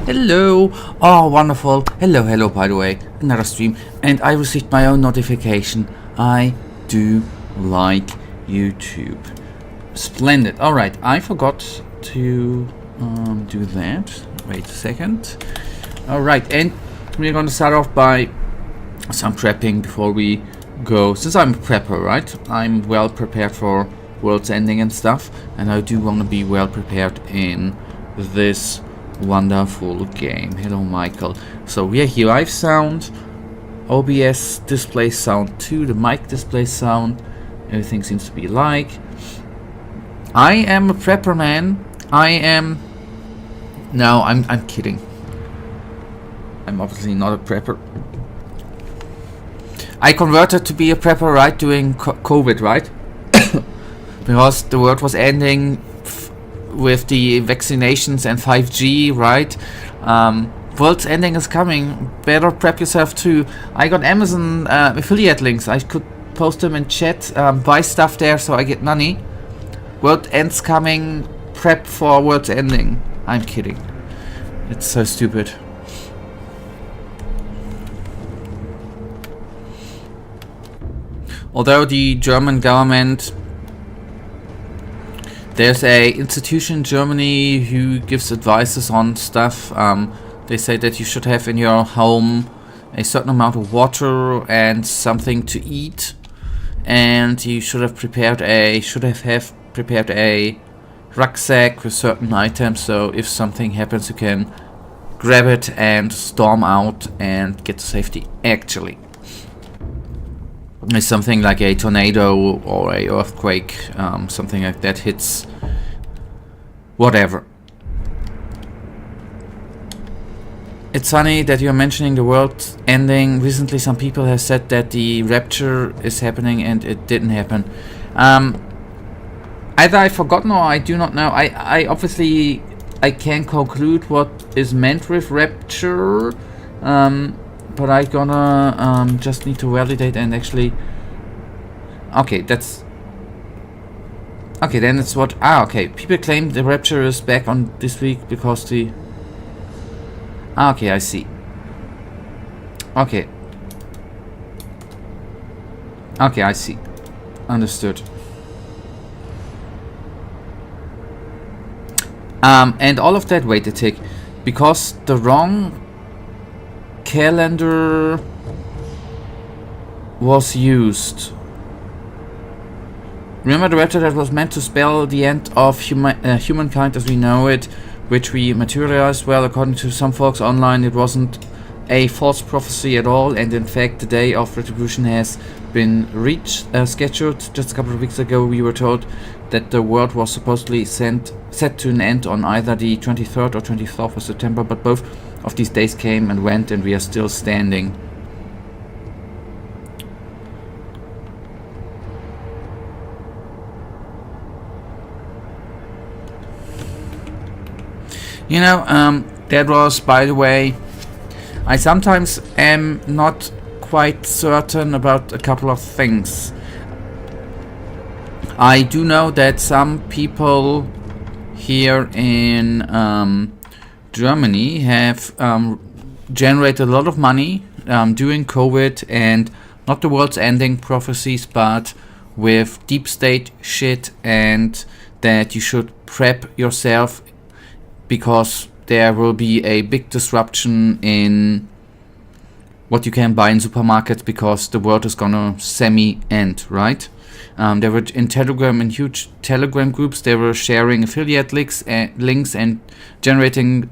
Hello. Oh, wonderful. Hello, by the way. Another stream. And I received my own notification. I do like YouTube. Splendid. Alright, I forgot to do that. Wait a second. Alright, and we're going to start off by some prepping before we go. Since I'm a prepper, right? I'm well prepared for world's ending and stuff. And I do want to be well prepared in this wonderful game. Hello, Michael. So we are here. Live sound, OBS display sound 2, the mic display sound. Everything seems to be like. I am a prepper, man. I am. No, I'm kidding. I'm obviously not a prepper. I converted to be a prepper right during COVID, right? Because the world was ending with the vaccinations and 5G, right? World's ending is coming. Better prep yourself too. I got Amazon affiliate links. I could post them in chat. Buy stuff there so I get money. World ends coming. Prep for world's ending. I'm kidding. It's so stupid. Although the German government, there's a institution in Germany who gives advices on stuff. They say that you should have in your home a certain amount of water and something to eat, and you should have prepared a rucksack with certain items, so if something happens you can grab it and storm out and get to safety. Actually, if something like a tornado or a earthquake, something like that hits, whatever. It's funny that you're mentioning the world ending. Recently some people have said that the rapture is happening and it didn't happen. Either I've forgotten or I do not know. I obviously I can conclude what is meant with rapture, but I gonna just need to validate and actually. Okay, that's okay. Then it's what. Okay. People claim the rapture is back on this week because the. Okay, I see. Okay. Okay, I see. Understood. And all of that. Wait a tick, because the wrong calendar was used. Remember the rapture that was meant to spell the end of humankind as we know it, which we materialized? Well, according to some folks online, it wasn't a false prophecy at all, and in fact the day of retribution has been scheduled. Just a couple of weeks ago we were told that the world was supposedly set to an end on either the 23rd or 24th of September, but both of these days came and went and we are still standing. You know, that was, by the way, I sometimes am not quite certain about a couple of things. I do know that some people here in Germany have generated a lot of money during COVID, and not the world's ending prophecies, but with deep state shit, and that you should prep yourself because there will be a big disruption in what you can buy in supermarkets because the world is gonna semi-end, right? They were in Telegram, in huge Telegram groups, they were sharing affiliate links and generating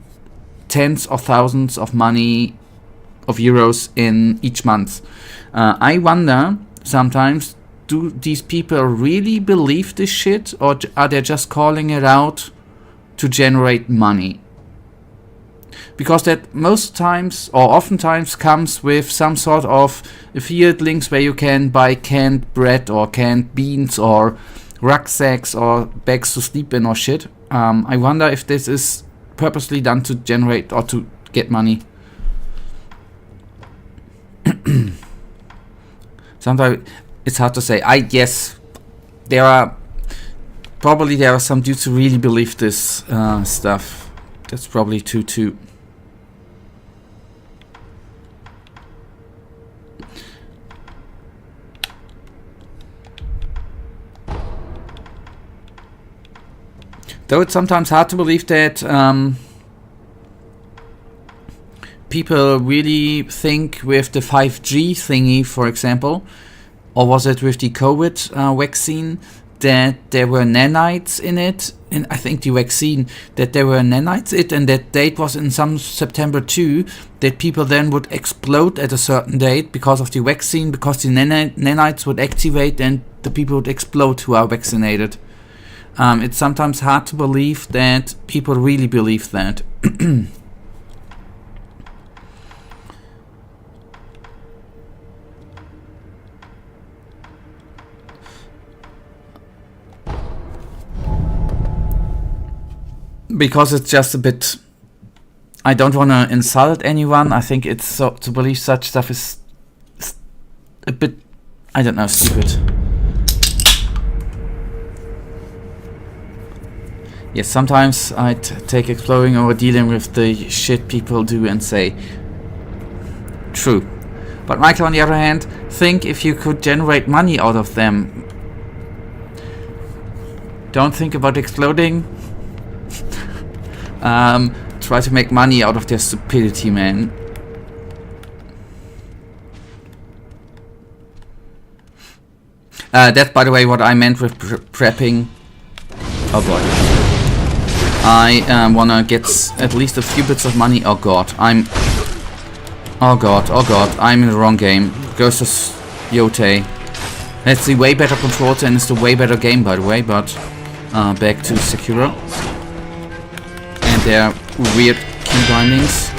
tens of thousands of euros in each month. I wonder sometimes, do these people really believe this shit, or are they just calling it out to generate money? Because that most times or oftentimes comes with some sort of affiliate links where you can buy canned bread or canned beans or rucksacks or bags to sleep in or shit. I wonder if this is purposely done to generate or to get money. Sometimes it's hard to say. Yes, there are some dudes who really believe this stuff. That's probably too. Though it's sometimes hard to believe that people really think with the 5G thingy, for example, or was it with the COVID vaccine, that there were nanites in it, and I think the vaccine, that there were nanites in it, and that date was in some September too, that people then would explode at a certain date because of the vaccine, because the nanites would activate and the people would explode who are vaccinated. It's sometimes hard to believe that people really believe that. Because it's just a bit... I don't want to insult anyone. I think it's so... to believe such stuff is a bit... I don't know, stupid. Yes, sometimes I take exploring or dealing with the shit people do and say... True. But Michael, on the other hand, think if you could generate money out of them. Don't think about exploding. Try to make money out of their stupidity, man. That's, by the way, what I meant with prepping. Oh boy. I wanna get at least a few bits of money. Oh god, oh god, I'm in the wrong game. Goes to Yote. That's the way better controls and it's the way better game, by the way, but back to Sekiro. And their weird key bindings.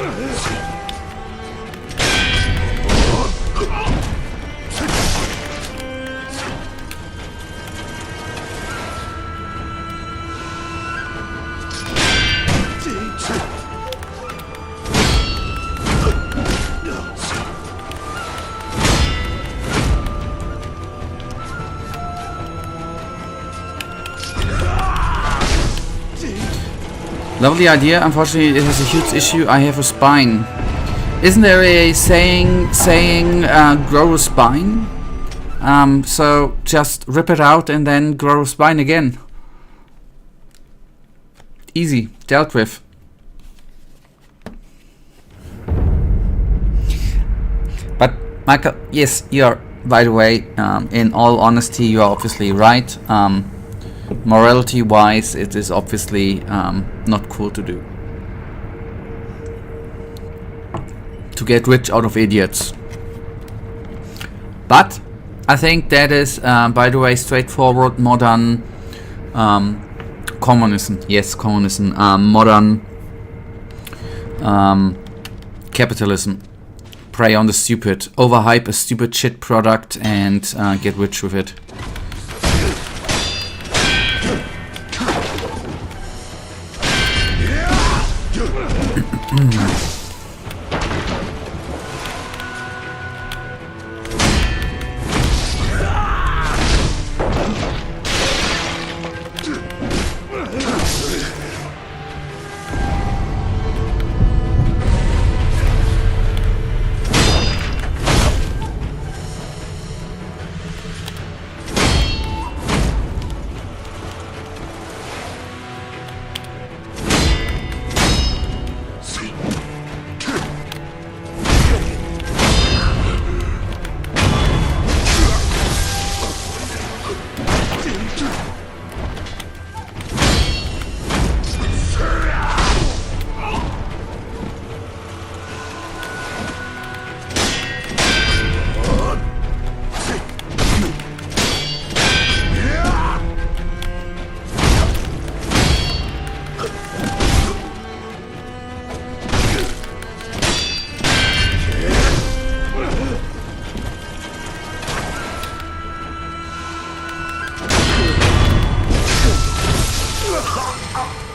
Lovely idea. Unfortunately, it has a huge issue. I have a spine. Isn't there a saying grow a spine? So just rip it out and then grow a spine again. Easy. Dealt with. But Michael, yes, you're, by the way, in all honesty, you are obviously right. Morality wise, it is obviously not cool to do. To get rich out of idiots. But I think that is, by the way, straightforward modern communism. Yes, communism. Modern capitalism. Prey on the stupid. Overhype a stupid shit product and get rich with it.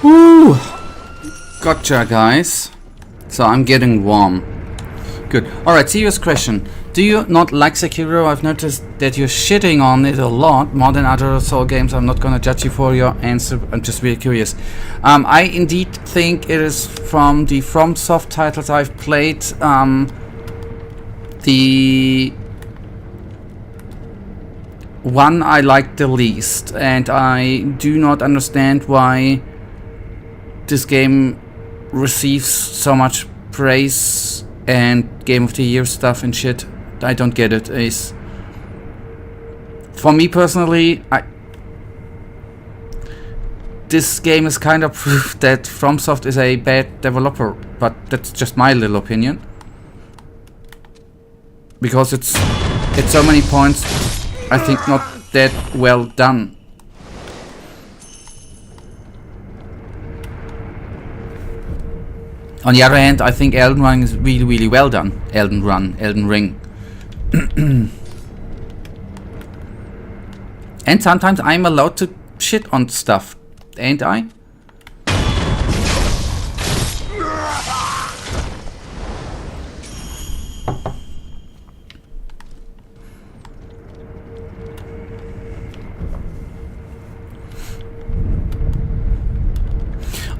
Woo! Gotcha, guys. So I'm getting warm. Good. Alright, serious question. Do you not like Sekiro? I've noticed that you're shitting on it a lot, more than other Soul games. I'm not gonna judge you for your answer. I'm just really curious. I indeed think it is from the FromSoft titles I've played, the one I like the least. And I do not understand why this game receives so much praise and Game of the Year stuff and shit. I don't get it. For me personally, this game is kind of proof that FromSoft is a bad developer, but that's just my little opinion. Because it's at so many points, I think not that well done. On the other hand, I think Elden Ring is really, really well done. Elden Ring. And sometimes I'm allowed to shit on stuff, ain't I?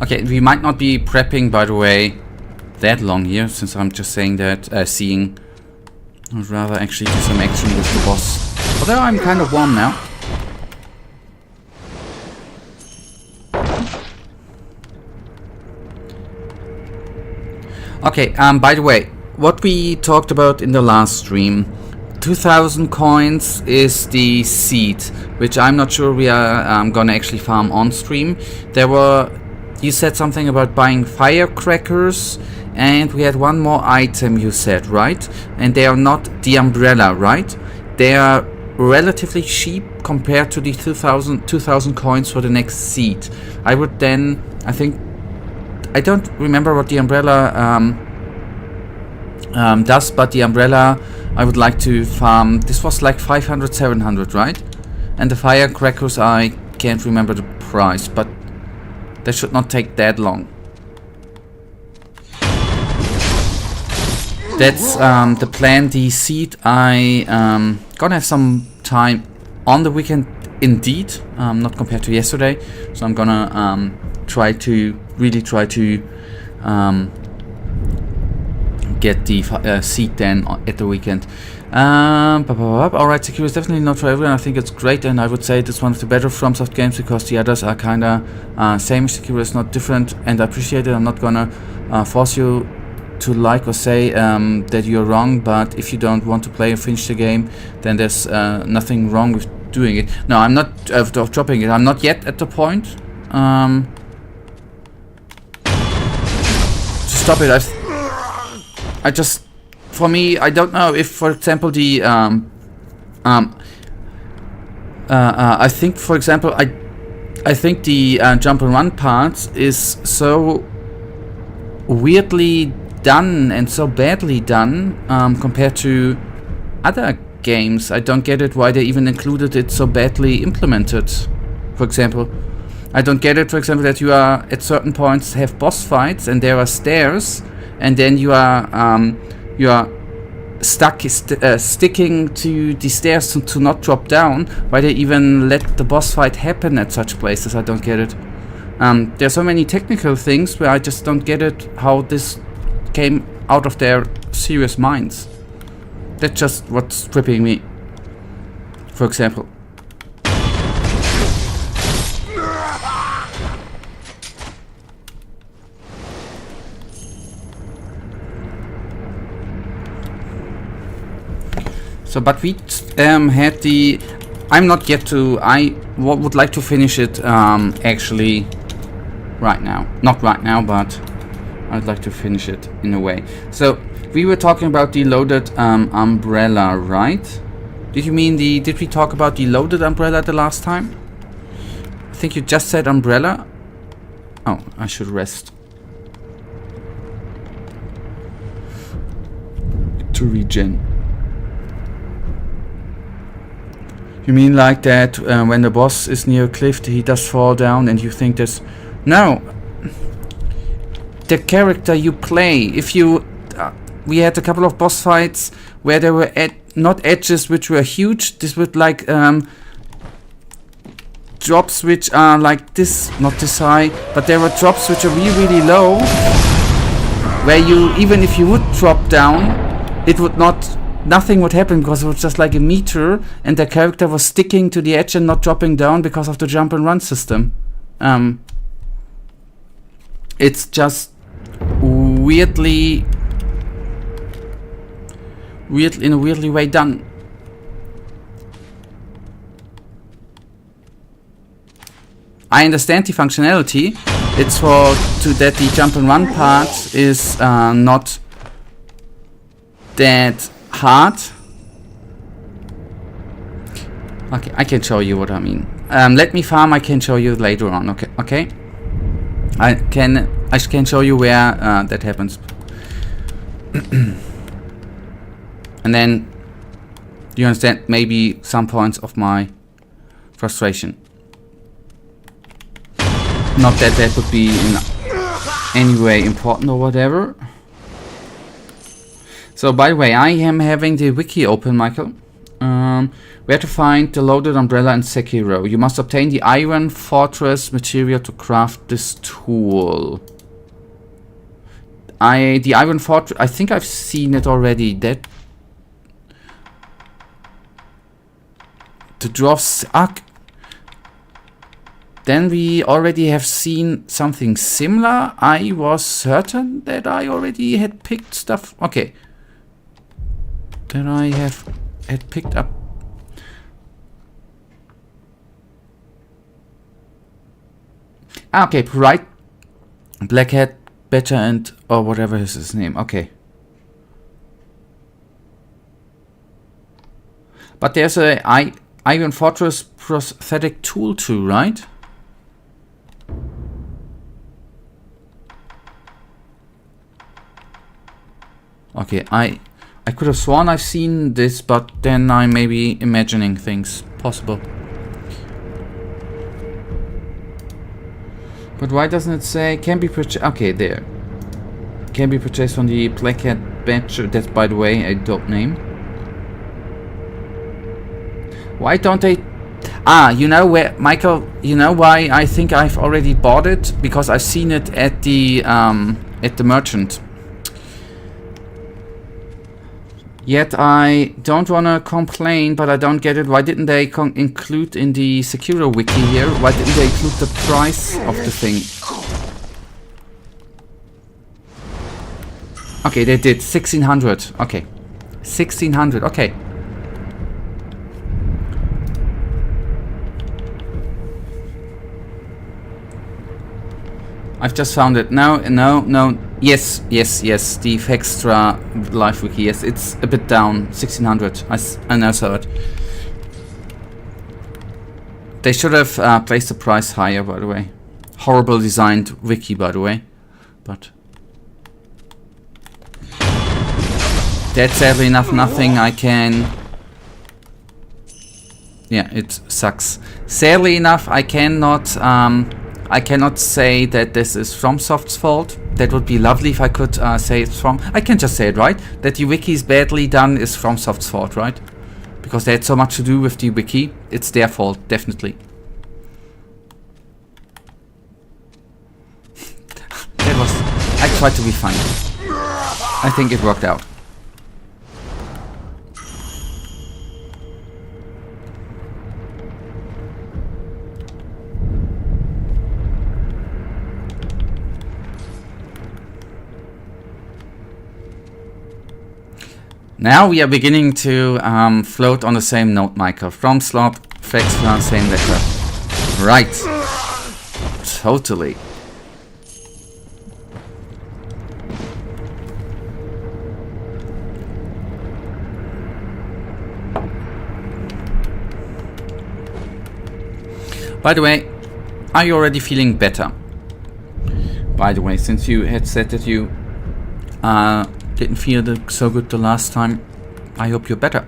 Okay, we might not be prepping, by the way, that long here, since I'm just saying that, seeing. I'd rather actually do some action with the boss. Although I'm kind of warm now. Okay, by the way, what we talked about in the last stream, 2000 coins is the seed, which I'm not sure we are gonna actually farm on stream. You said something about buying firecrackers, and we had one more item you said, right? And they are not the umbrella, right? They are relatively cheap compared to the 2000 coins for the next seed. I would then, I don't remember what the umbrella does, but the umbrella I would like to farm. This was like 500, 700, right? And the firecrackers, I can't remember the price, but that should not take that long. That's the plan. The seed, I gonna have some time on the weekend indeed, not compared to yesterday. So I'm gonna try to get the seed then at the weekend. Alright, Sekiro is definitely not for everyone. I think it's great, and I would say it's one of the better FromSoft games because the others are kinda same. Sekiro is not different, and I appreciate it. I'm not gonna force you to like or say that you're wrong, but if you don't want to play or finish the game, then there's nothing wrong with doing it. No, I'm not of dropping it. I'm not yet at the point to stop it. I just, for me, I don't know if, for example, the I think, for example, I think the jump and run parts is so weirdly done and so badly done compared to other games. I don't get it why they even included it so badly implemented. For example, I don't get it, for example, that you are at certain points have boss fights and there are stairs, and then you are stuck sticking to the stairs to not drop down. Why they even let the boss fight happen at such places? I don't get it. There are so many technical things where I just don't get it how this came out of their serious minds. That's just what's tripping me, for example. So, but we had the... I'm not yet to... I would like to finish it actually right now. Not right now, but I'd like to finish it in a way. So, we were talking about the loaded umbrella, right? Did you mean the... Did we talk about the loaded umbrella the last time? I think you just said umbrella. Oh, I should rest. To regen. You mean like that when the boss is near a cliff, he does fall down and you think that's... No! The character you play, if you... we had a couple of boss fights where there were not edges which were huge, this would like drops which are like this, not this high, but there were drops which are really, really low, where you, even if you would drop down, it would not... Nothing would happen because it was just like a meter and the character was sticking to the edge and not dropping down because of the jump and run system. It's just weirdly in a weirdly way done. I understand the functionality. It's that the jump and run part is not that hard. Okay, I can show you what I mean. Let me farm. I can show you later on. Okay, okay. I can show you where that happens. And then you understand maybe some points of my frustration. Not that that would be in any way important or whatever. So by the way, I am having the wiki open, Michael. Where to find the loaded umbrella in Sekiro. You must obtain the iron fortress material to craft this tool. The iron fortress, I think I've seen it already. That the dwarfs arc. Then we already have seen something similar. I was certain that I already had picked stuff. Okay. That I had picked up. Ah, okay, right. Blackhead, Better and or whatever is his name. Okay. But there's a Iron Fortress prosthetic tool too, right? Okay, I could have sworn I've seen this, but then I may be imagining things. Possible. But why doesn't it say can be purchased? Okay, there. Can be purchased from the Blackhead Badge. That's, by the way, a dope name. Why don't they... Ah, you know where, Michael, you know why I think I've already bought it? Because I've seen it at the merchant. Yet I don't want to complain, but I don't get it. Why didn't they include in the Sekiro wiki here? Why didn't they include the price of the thing? Okay, they did 1600. Okay, 1600. Okay. I've just found it. No. Yes. The Extra Life Wiki. Yes, it's a bit down. 1600. I now saw it. They should have placed the price higher, by the way. Horrible designed wiki, by the way. But that's sadly enough nothing I can... Yeah, it sucks. Sadly enough, I cannot say that this is FromSoft's fault. That would be lovely if I could say it's from... I can just say it, right? That the wiki is badly done is FromSoft's fault, right? Because they had so much to do with the wiki. It's their fault, definitely. That was... I tried to be funny. I think it worked out. Now we are beginning to float on the same note, Michael. From slot, facts from same letter. Right. Totally. By the way, are you already feeling better? By the way, since you had said that you didn't feel so good the last time, I hope you're better.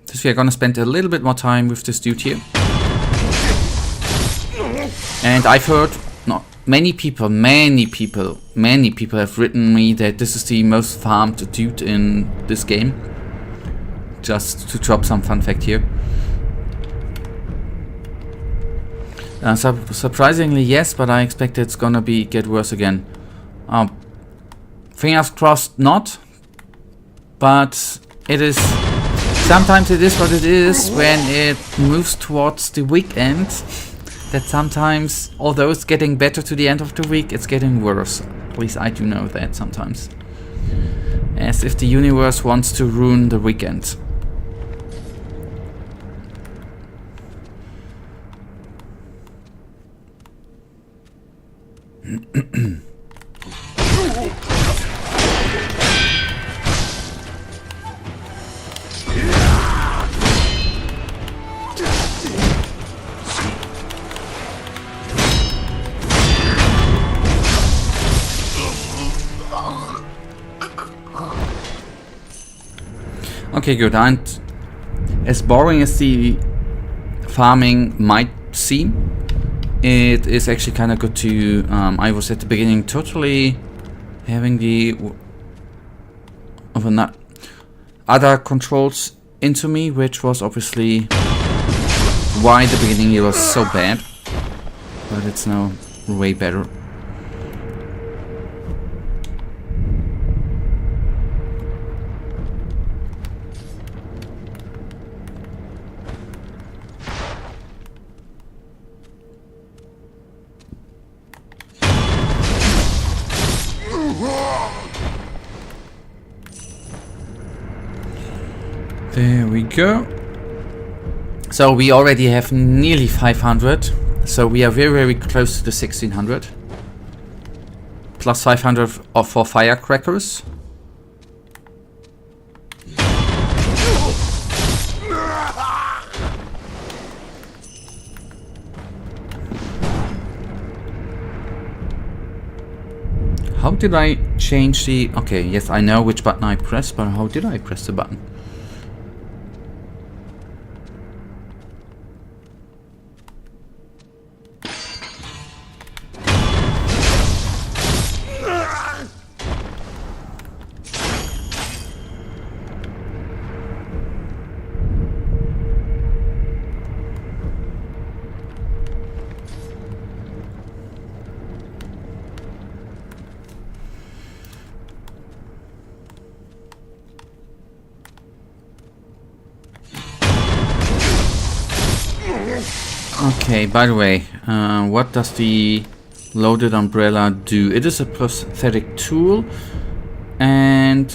Since we are gonna spend a little bit more time with this dude here. And I've heard many people have written me that this is the most farmed dude in this game. Just to drop some fun fact here. Surprisingly, yes, but I expect it's gonna get worse again. Fingers crossed not, but it is. Sometimes it is what it is when it moves towards the weekend. that sometimes, although it's getting better to the end of the week, it's getting worse. At least I do know that sometimes. As if the universe wants to ruin the weekend. Okay, good. And as boring as the farming might seem, it is actually kind of good to... I was at the beginning totally having the other controls into me, which was obviously why the beginning it was so bad. But it's now way better. There we go. So we already have nearly 500. So we are very, very close to the 1600. Plus 500 for firecrackers. How did I change the... Okay, yes, I know which button I pressed, but how did I press the button? Okay, by the way, what does the loaded umbrella do? It is a prosthetic tool, and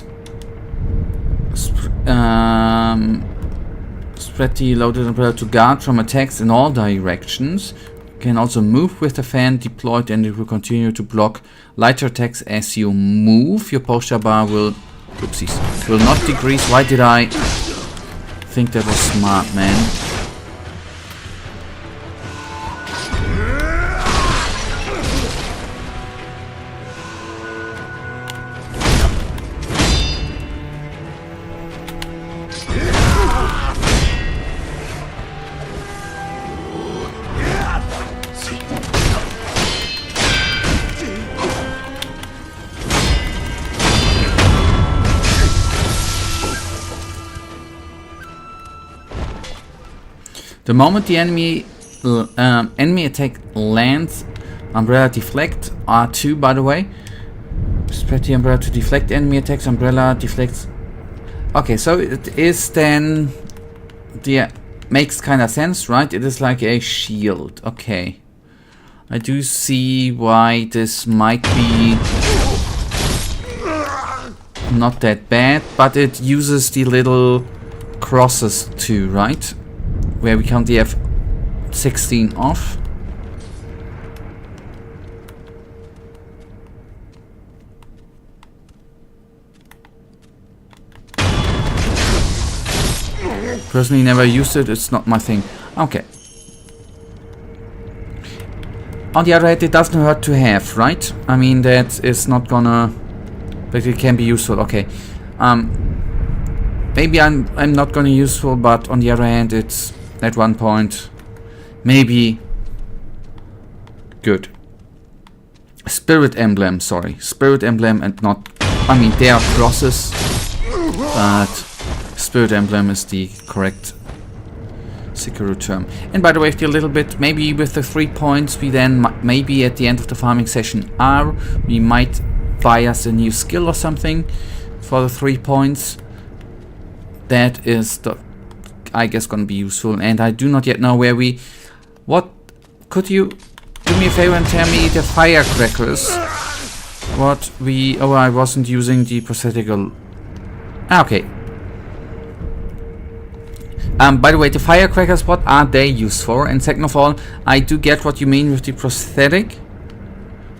spread the loaded umbrella to guard from attacks in all directions. You can also move with the fan deployed, and it will continue to block lighter attacks as you move. Your posture bar will, oopsies, will not decrease. Why did I think that was smart, man? The moment the enemy attack lands, umbrella deflect, R2 by the way. Spread the umbrella to deflect enemy attacks, umbrella deflects. Okay, so it is then... makes kind of sense, right? It is like a shield, okay. I do see why this might be not that bad, but it uses the little crosses too, right? Where we currently have 16 off. Personally never used it, it's not my thing. Okay. On the other hand, it doesn't hurt to have, right? I mean, that is not gonna... But it can be useful, okay. Maybe I'm not gonna useful, but on the other hand, it's... At one point, maybe good. Spirit emblem, sorry. Spirit emblem and not... I mean, they are crosses, but spirit emblem is the correct Sekiro term. And by the way, if you're a little bit, maybe with the 3 points, we then maybe at the end of the farming session we might buy us a new skill or something for the 3 points. That is the... I guess gonna be useful, and I do not yet know where what could you do me a favor and tell me the firecrackers? What we... Oh, I wasn't using the prosthetical... Ah, okay. By the way, the firecrackers, what are they used for? And second of all, I do get what you mean with the prosthetic.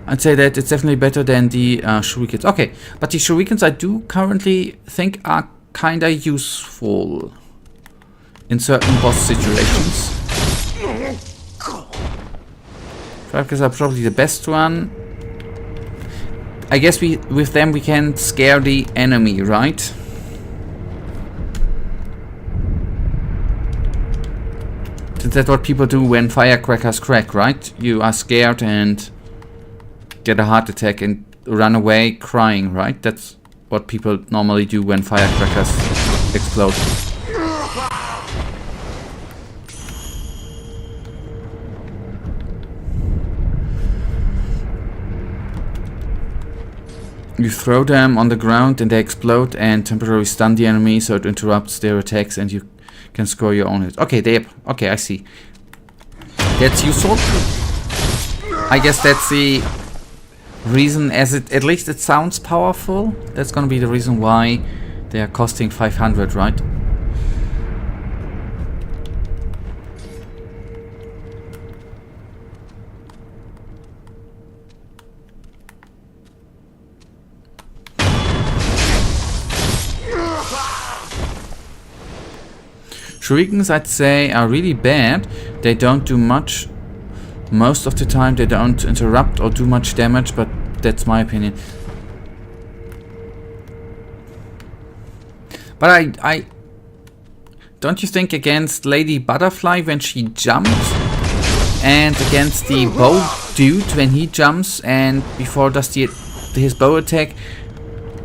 I'd say that it's definitely better than the shurikens. Okay, but the shurikens I do currently think are kinda useful in certain boss situations. Firecrackers are probably the best one. I guess with them we can scare the enemy, right? That's what people do when firecrackers crack, right? You are scared and get a heart attack and run away crying, right? That's what people normally do when firecrackers explode. You throw them on the ground and they explode and temporarily stun the enemy, so it interrupts their attacks and you can score your own hits. Okay, okay, I see. That's useful. I guess that's the reason, as it at least it sounds powerful. That's gonna be the reason why they are costing 500, right? Shurikens, I'd say, are really bad. They don't do much. Most of the time they don't interrupt or do much damage, but that's my opinion. But I don't you think against Lady Butterfly when she jumps, and against the bow dude when he jumps and before does his bow attack,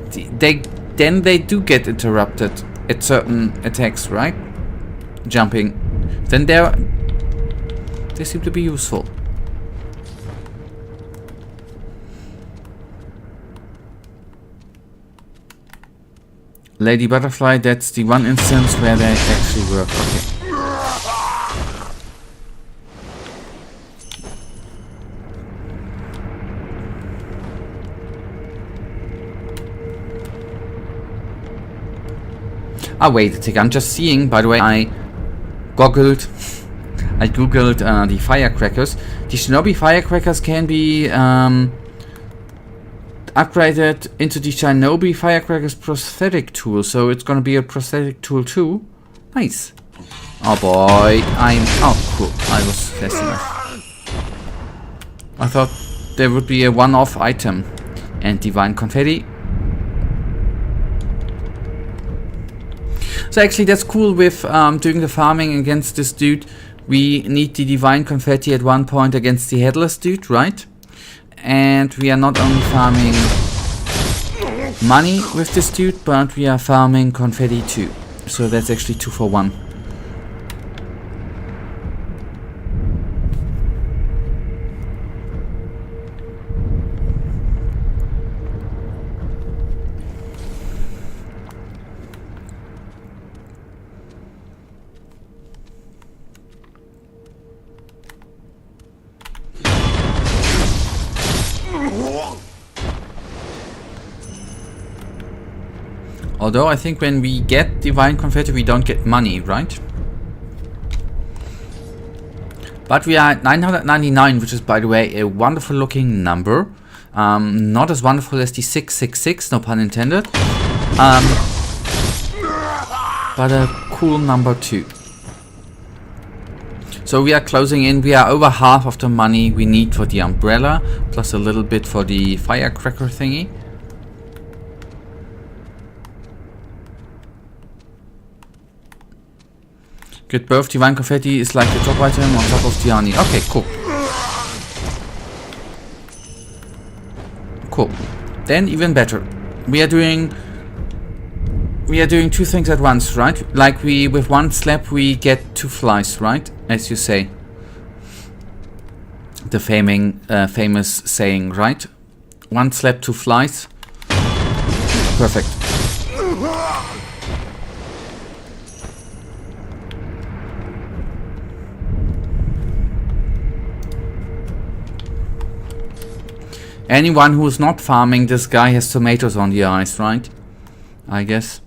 they do get interrupted at certain attacks, right? Jumping, then they seem to be useful. Lady Butterfly, that's the one instance where they actually work. Okay. Ah, wait a tick, I'm just seeing, by the way, I googled the firecrackers. The shinobi firecrackers can be upgraded into the shinobi firecrackers prosthetic tool, so it's gonna be a prosthetic tool too. Nice. Oh boy, oh cool, I was fast enough. I thought there would be a one-off item. And divine confetti. So actually that's cool with doing the farming against this dude. We need the divine confetti at one point against the headless dude, right? And we are not only farming money with this dude, but we are farming confetti too. So that's actually 2 for 1. Although I think when we get divine confetti we don't get money, right? But we are at 999, which is by the way a wonderful looking number. Not as wonderful as the 666, no pun intended. But a cool number too. So we are closing in, we are over half of the money we need for the umbrella, plus a little bit for the firecracker thingy. Get both divine confetti is like a top item on top of the Ani. Okay, cool. Cool. Then even better. We are doing 2 things at once, right? Like with one slap we get 2 flies, right? As you say. The famous saying, right? 1 slap, 2 flies. Perfect. Anyone who's not farming, this guy has tomatoes on the eyes, right? I guess.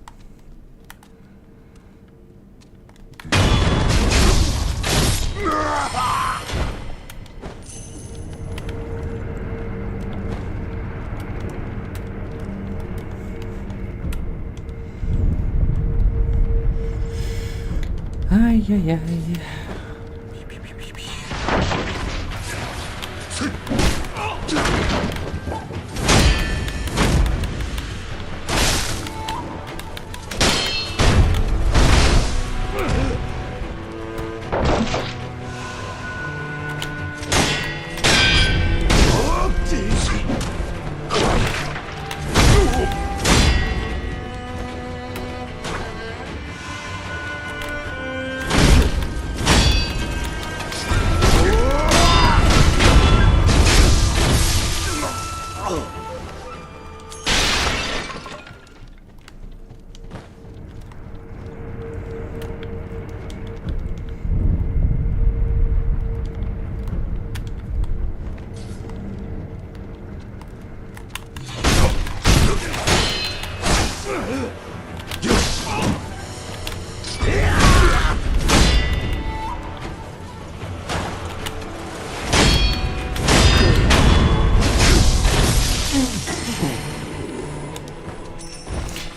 Ay, ay, ay.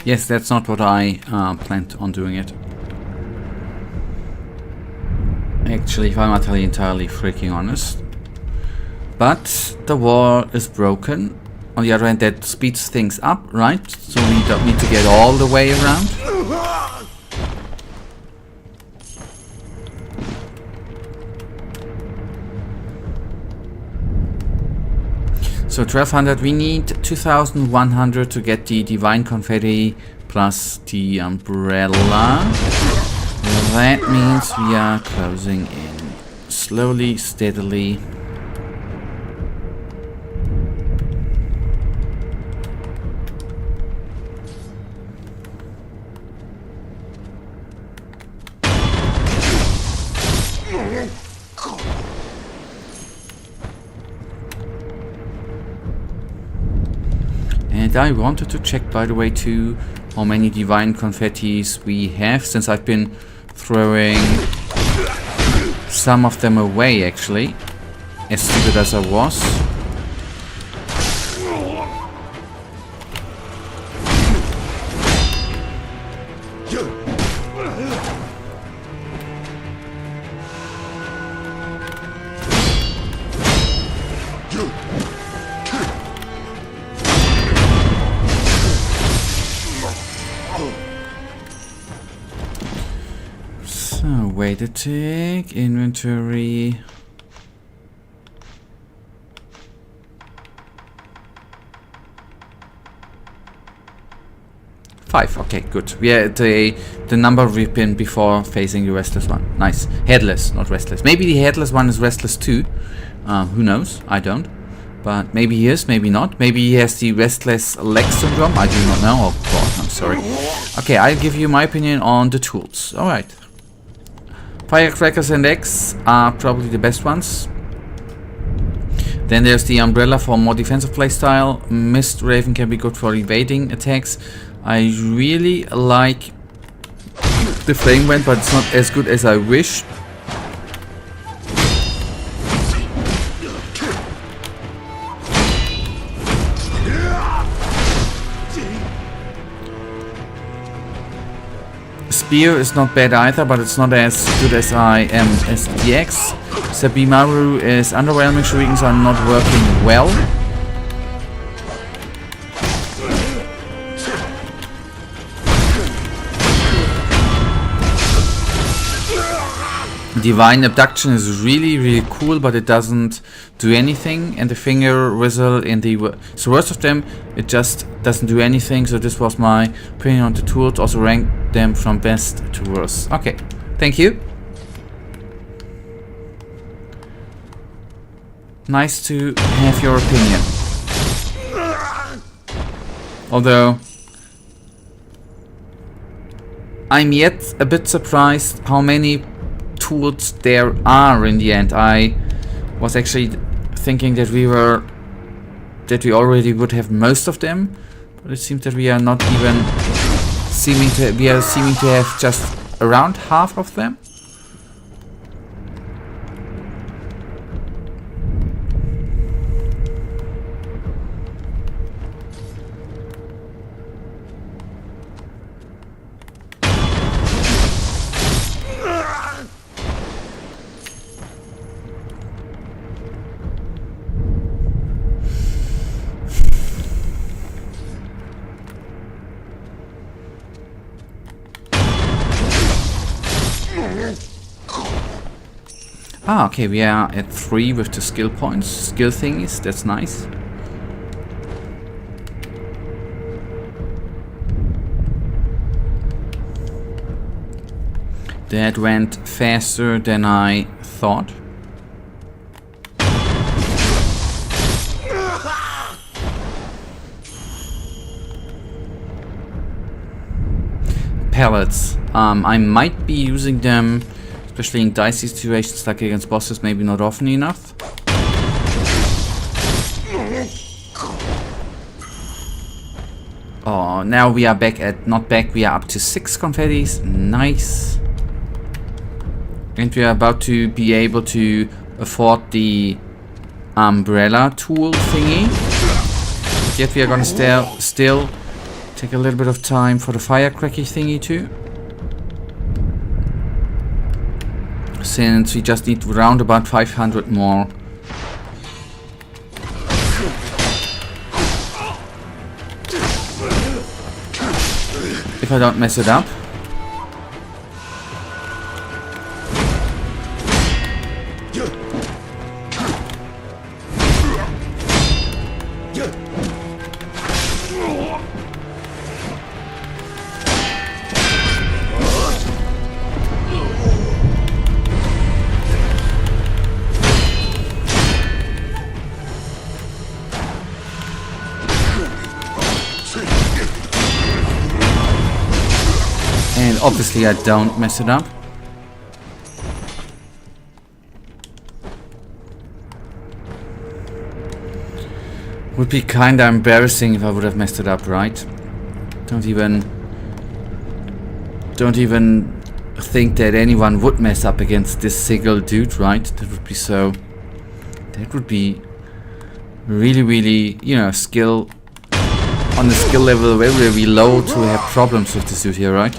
Yes, that's not what I planned on doing it. Actually, if I'm entirely freaking honest. But the wall is broken. On the other hand, that speeds things up, right? So we don't need to get all the way around. So 1200, we need 2100 to get the divine confetti plus the umbrella. That means we are closing in slowly, steadily. And I wanted to check, by the way, too, how many divine confettis we have, since I've been throwing some of them away, actually, as stupid as I was. Wait a tick, inventory. Five, okay, good. We are at the number we've been before facing the restless one. Nice. Headless, not restless. Maybe the headless one is restless too. Who knows? I don't. But maybe he is, maybe not. Maybe he has the restless leg syndrome. I do not know. Oh god, I'm sorry. Okay, I'll give you my opinion on the tools. Alright. Firecrackers and eggs are probably the best ones. Then there's the umbrella for more defensive playstyle. Mist Raven can be good for evading attacks. I really like the flame wand, but it's not as good as I wish. Spear is not bad either, but it's not as good as I am as the X. Sabimaru is underwhelming, shurikens are not working well. Divine Abduction is really cool, but it doesn't do anything. And the Finger Whistle in the worst of them, it just doesn't do anything. So this was my opinion on the tools. Also rank them from best to worst. Okay, thank you. Nice to have your opinion. Although I'm yet a bit surprised how many tools there are in the end. I was actually thinking that that we already would have most of them, but it seems that we are not even seeming to have just around half of them. Ah, okay, we are at 3 with the skill points, skill thingies, that's nice. That went faster than I thought. Pellets. I might be using them, especially in dicey situations like against bosses, maybe not often enough. Oh, now we are back at, not back, we are up to 6 confettis. Nice. And we are about to be able to afford the umbrella tool thingy. But yet we are gonna still take a little bit of time for the firecracker thingy too. Since we just need round about 500 more. If I don't mess it up. And obviously I don't mess it up. Would be kinda embarrassing if I would have messed it up, right? Don't even think that anyone would mess up against this single dude, right? That would be really, you know, skill on the skill level very low to have problems with this dude here, right?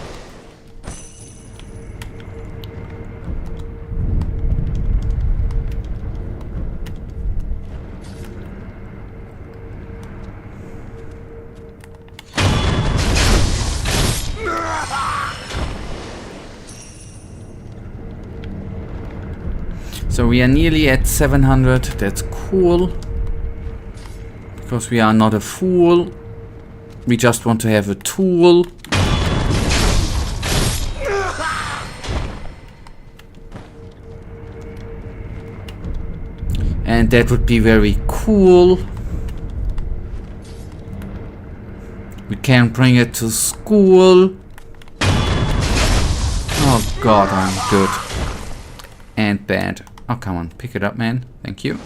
So we are nearly at 700, that's cool. Because we are not a fool. We just want to have a tool. And that would be very cool. We can bring it to school. Oh god, I'm good. And bad. Oh, come on, pick it up, man. Thank you.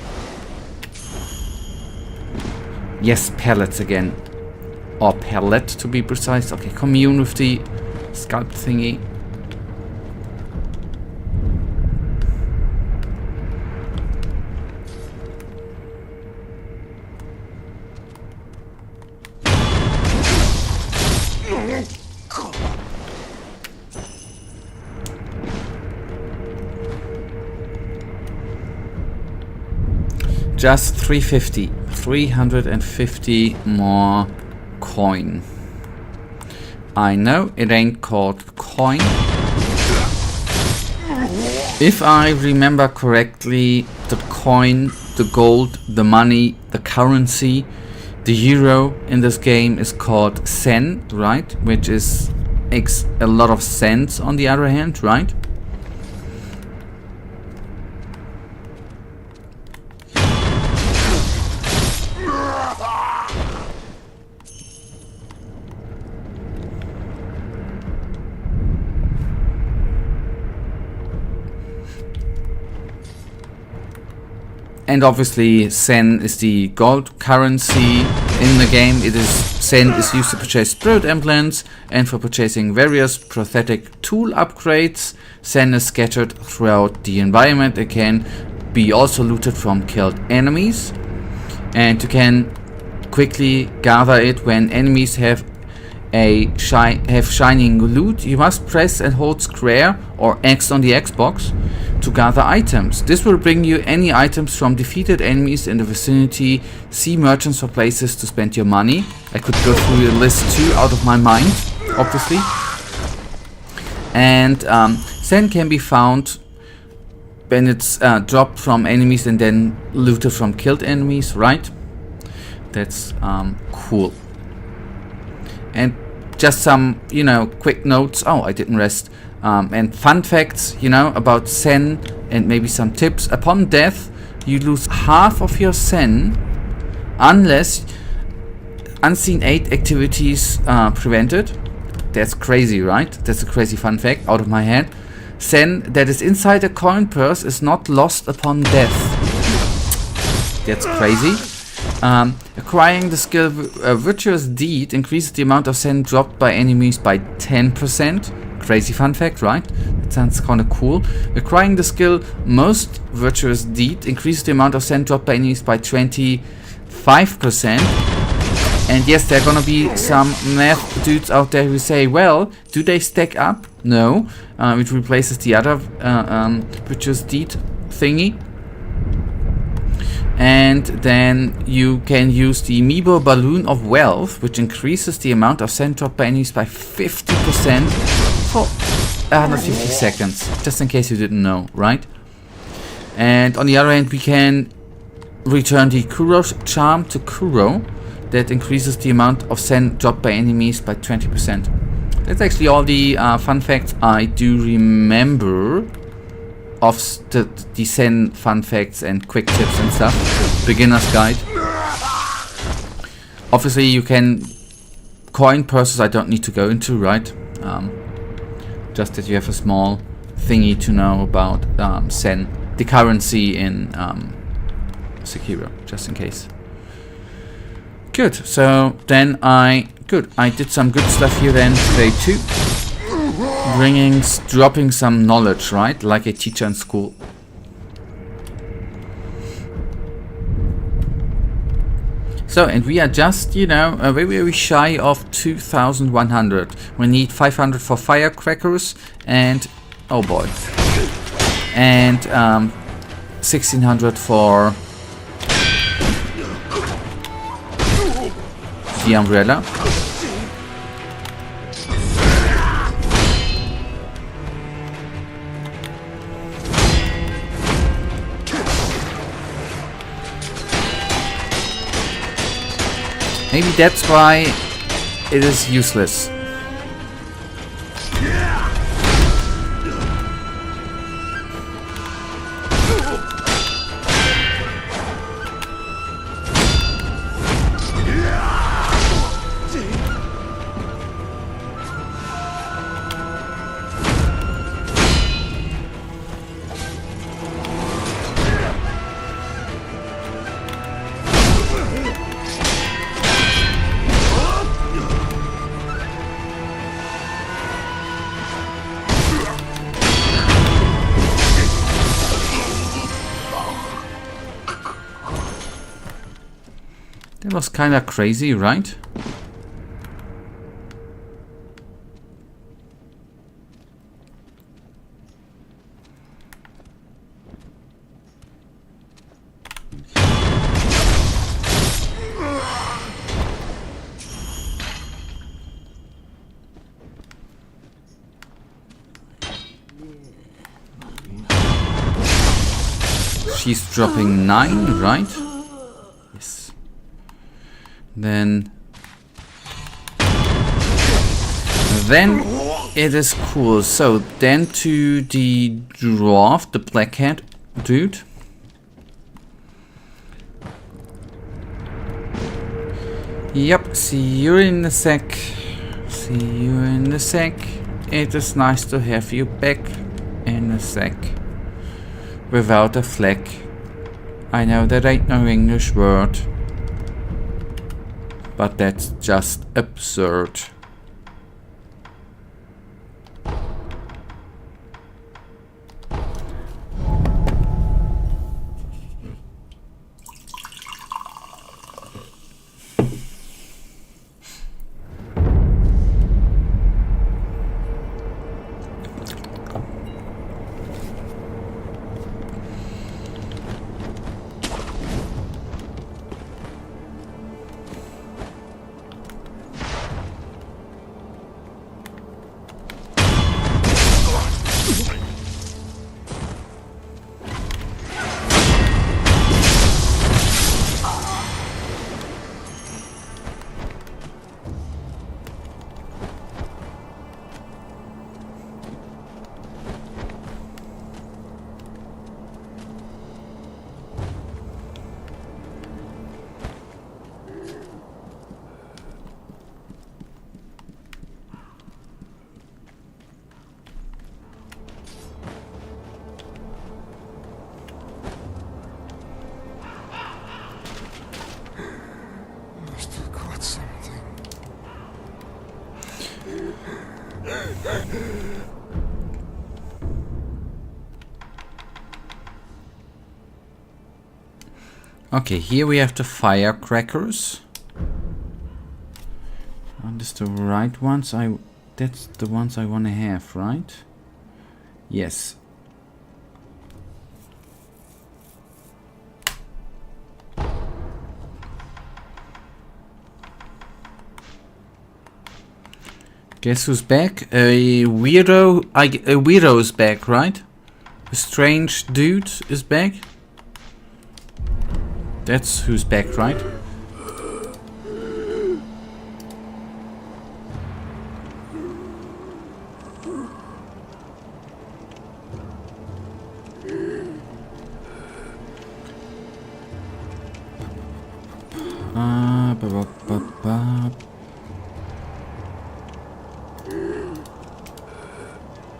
Yes, pellets again. Or pellet, to be precise. Okay, commune with the sculpt thingy. Just 350. 350 more coin. I know it ain't called coin. If I remember correctly, the coin, the gold, the money, the currency, the euro in this game is called sen, right? Which is makes a lot of sense on the other hand, right? And obviously Sen is the gold currency in the game. Sen is used to purchase spirit emblems and for purchasing various prosthetic tool upgrades. Sen is scattered throughout the environment. It can be also looted from killed enemies, and you can quickly gather it when enemies have shining loot. You must press and hold square or X on the Xbox to gather items. This will bring you any items from defeated enemies in the vicinity. See merchants for places to spend your money. I could go through the list too out of my mind, obviously. And Sen can be found when it's dropped from enemies and then looted from killed enemies, right? That's cool. And just some, quick notes. Oh, I didn't rest. And fun facts, about Sen, and maybe some tips. Upon death, you lose half of your Sen unless unseen 8 activities prevented. That's crazy, right? That's a crazy fun fact out of my head. Sen that is inside a coin purse is not lost upon death. That's crazy. Acquiring the skill Virtuous Deed increases the amount of Sen dropped by enemies by 10%. Crazy fun fact, right? That sounds kind of cool. Acquiring the skill Most Virtuous Deed increases the amount of Sen dropped by enemies by 25%. And yes, there are gonna be some math dudes out there who say, well, do they stack up? No. It replaces the other Virtuous Deed thingy. And then you can use the Amiibo Balloon of Wealth, which increases the amount of Sen dropped by enemies by 50% for 150 seconds, just in case you didn't know, right? And on the other hand, we can return the Kuro's Charm to Kuro, that increases the amount of Sen dropped by enemies by 20%. That's actually all the fun facts I do remember of the Sen fun facts and quick tips and stuff. Beginner's guide. Obviously you can coin purses I don't need to go into, right? Just that you have a small thingy to know about Sen, the currency in Sekiro, just in case. Good, so then I did some good stuff here then today too. Dropping some knowledge, right? Like a teacher in school. So, and we are just, very, very shy of 2,100. We need 500 for firecrackers and, oh boy. And 1,600 for the umbrella. Maybe that's why it is useless. That was kind of crazy, right? She's dropping 9, right? Yes. Then it is cool. So then to the dwarf, the black hat dude. Yep, see you in a sec. See you in a sec. It is nice to have you back in a sec. Without a flag. I know that ain't no English word, but that's just absurd. Okay, here we have the firecrackers. Are these the right ones? That's the ones I want to have, right? Yes. Guess who's back? A weirdo's back, right? A strange dude is back. That's who's back, right?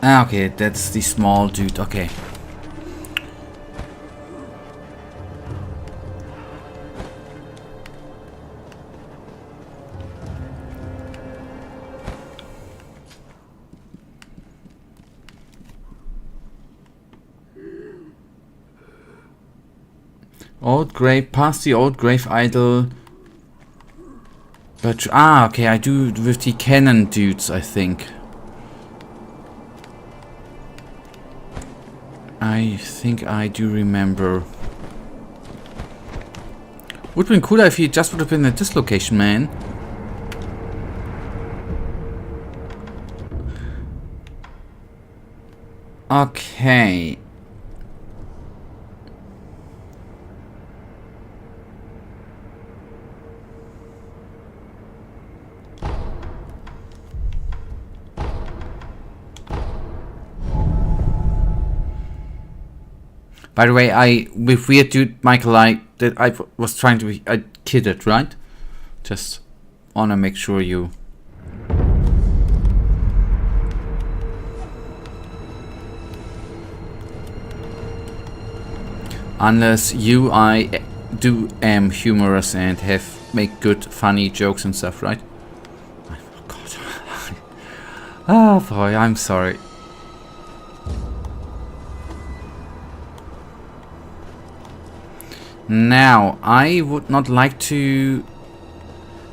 Ah, okay, that's the small dude. Okay. Old grave, past the old grave idol. But okay, I do with the cannon dudes, I think. I think I do remember. Would have been cooler if he just would have been at this location, man. Okay. By the way, with weird dude Michael, I was trying to be, I kidded, right? Just wanna make sure you. Unless you, I am humorous and make good, funny jokes and stuff, right? Oh God. Ah, boy, I'm sorry. Now, I would not like to,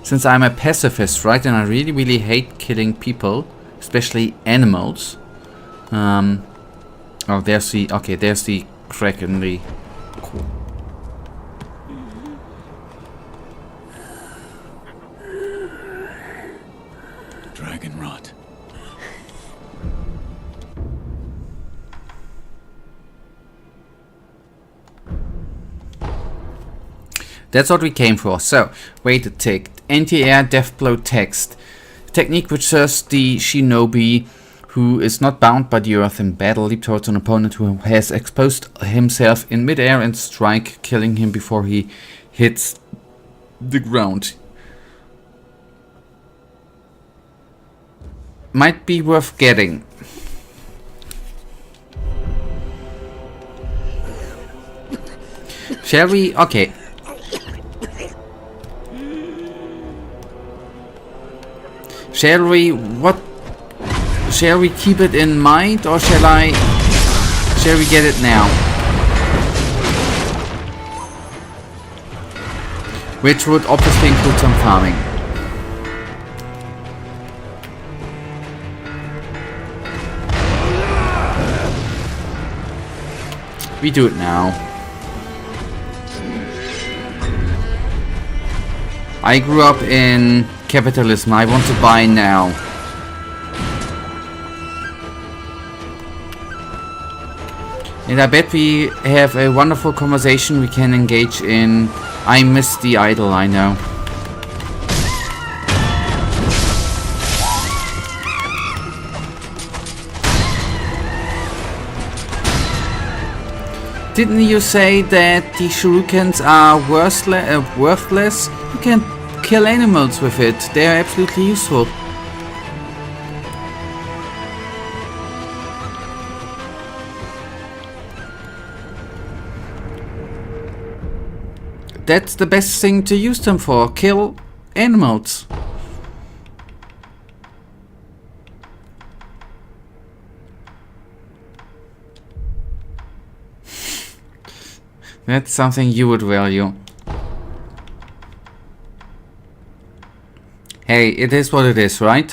since I'm a pacifist, right, and I really, really hate killing people, especially animals. Oh, there's the, okay, there's the crack in the, cool. Dragon rot. That's what we came for. So, wait a tick. Anti-air death blow text. Technique which serves the shinobi who is not bound by the earth in battle leap towards an opponent who has exposed himself in midair and strike, killing him before he hits the ground. Might be worth getting. Shall we? Okay. Shall we? What? Shall we keep it in mind, or shall we get it now? Which would obviously include some farming. We do it now. I grew up in capitalism. I want to buy now. And I bet we have a wonderful conversation we can engage in. I miss the idol, I know. Didn't you say that the shurikens are worthless? You can kill animals with it. They are absolutely useful. That's the best thing to use them for. Kill animals. That's something you would value. Hey, it is what it is, right?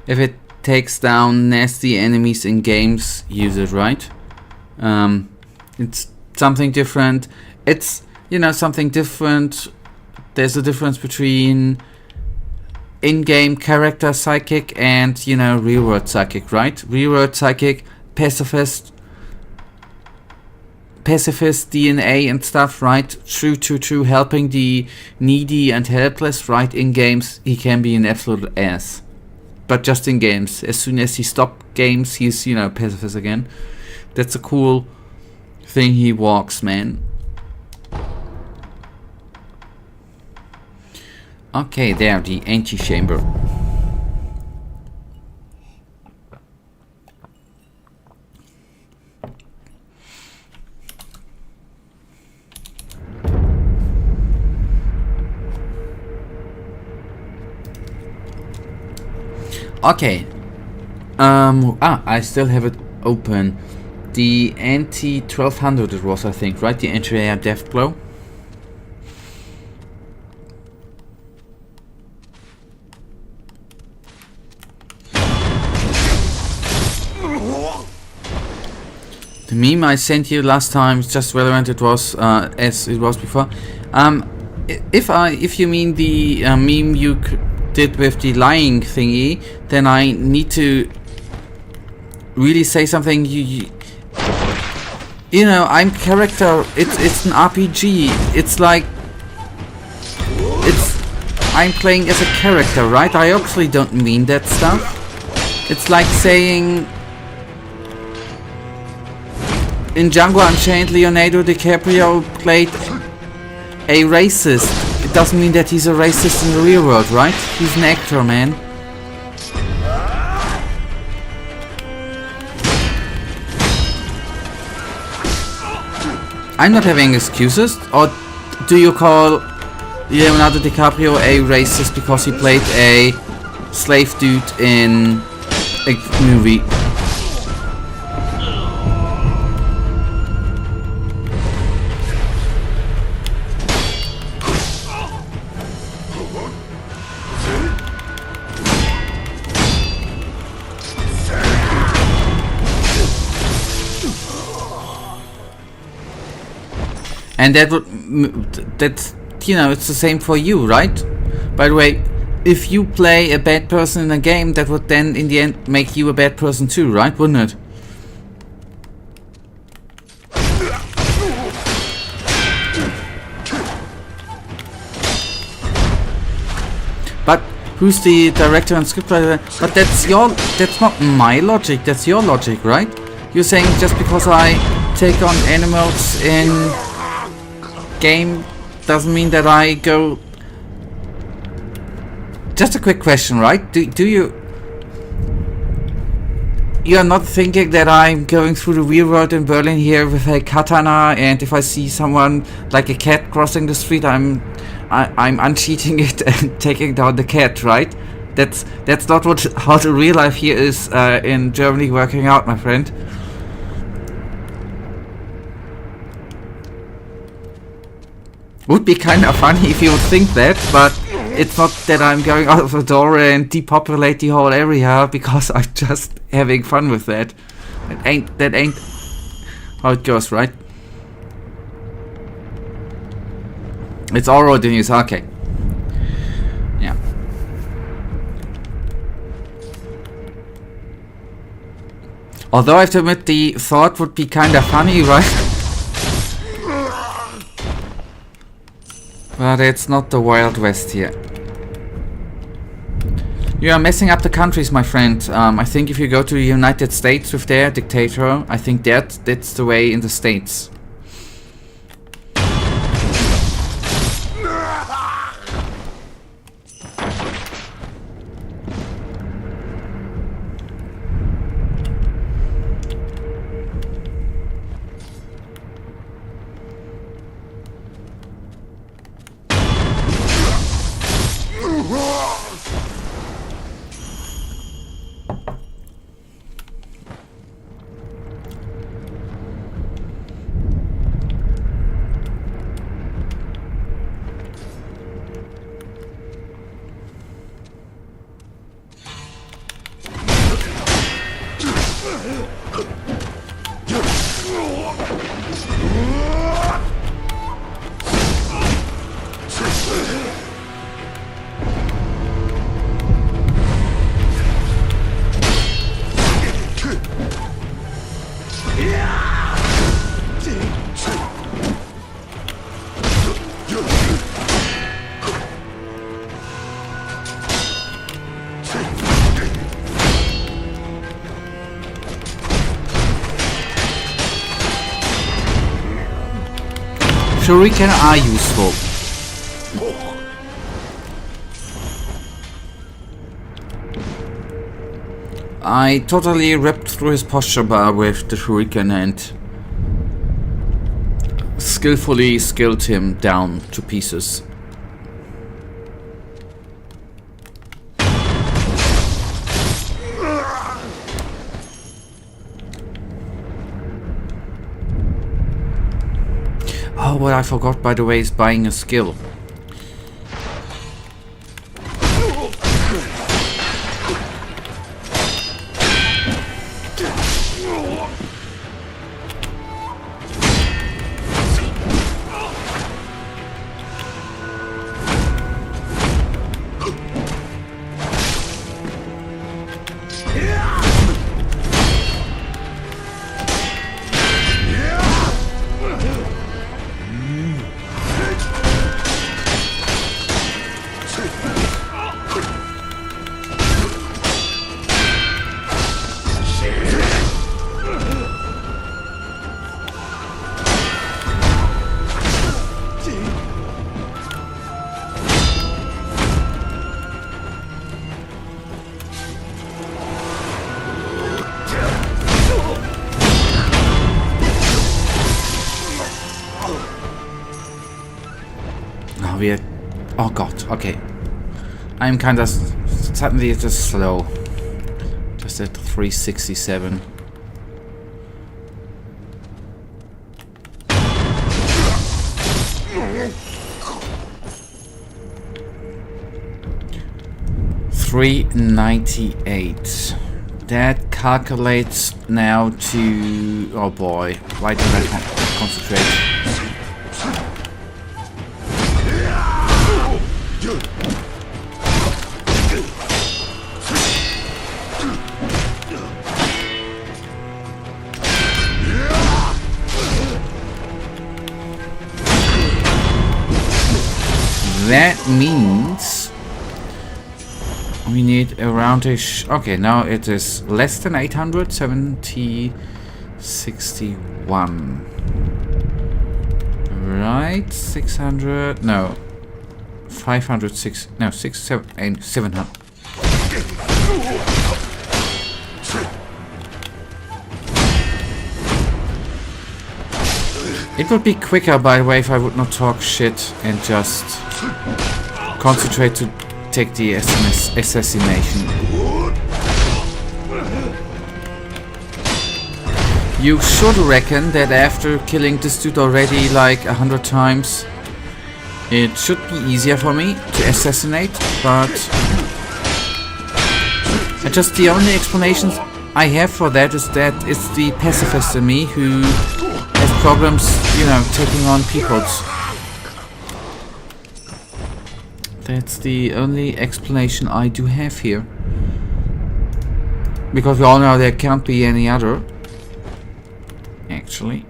If it takes down nasty enemies in games, use it, right? It's something different. It's, you know, something different. There's a difference between in-game character psychic and, you know, real-world psychic, right? Real-world psychic, pacifist DNA and stuff, right? True, helping the needy and helpless, right? In games, he can be an absolute ass. But just in games. As soon as he stops games, he's, you know, pacifist again. That's a cool thing he walks, man. Okay, there, the antechamber. Okay. I still have it open. The anti-1200 it was, I think, right? The anti-air death blow. The meme I sent you last time is just relevant. It was as it was before. If you mean the meme you did with the lying thingy, then I need to really say something. You know, I'm character. It's an RPG. It's like I'm playing as a character, right? I obviously don't mean that stuff. It's like saying in Django Unchained, Leonardo DiCaprio played a racist. It doesn't mean that he's a racist in the real world, right? He's an actor, man. I'm not having excuses. Or do you call Leonardo DiCaprio a racist because he played a slave dude in a movie? And that's, you know, it's the same for you, right? By the way, if you play a bad person in a game, that would then in the end make you a bad person too, right? Wouldn't it? But who's the director and scriptwriter? But that's not my logic, that's your logic, right? You're saying just because I take on animals in game doesn't mean that I go. Just a quick question, right? Do you you're not thinking that I'm going through the real world in Berlin here with a katana, and if I see someone like a cat crossing the street, I'm uncheating it and taking down the cat, right? That's not how the real life here is in Germany working out, my friend. Would be kind of funny if you would think that, but it's not that I'm going out of the door and depopulate the whole area because I'm just having fun with that. That ain't how it goes, right? It's already news. Okay. Yeah. Although I have to admit, the thought would be kind of funny, right? But it's not the Wild West here. You are messing up the countries, my friend. I think if you go to the United States with their dictator, I think that's the way in the States. Shuriken are useful. I totally ripped through his posture bar with the Shuriken and skillfully skilled him down to pieces. Oh, what I forgot, by the way, is buying a skill. Oh god, okay. I'm kinda suddenly just slow. Just at 367. $398. That calculates now to... Oh boy, why did I concentrate? That means we need around a okay, now it is less than 800, 61. Right, 600, no, 506, no, 6, 7, 700. It would be quicker, by the way, if I would not talk shit and just concentrate to take the assassination. You should reckon that after killing this dude already like 100 times, it should be easier for me to assassinate, but just the only explanations I have for that is that it's the pacifist in me who has problems, you know, taking on peoples. That's the only explanation I do have here. Because we all know there can't be any other. Actually.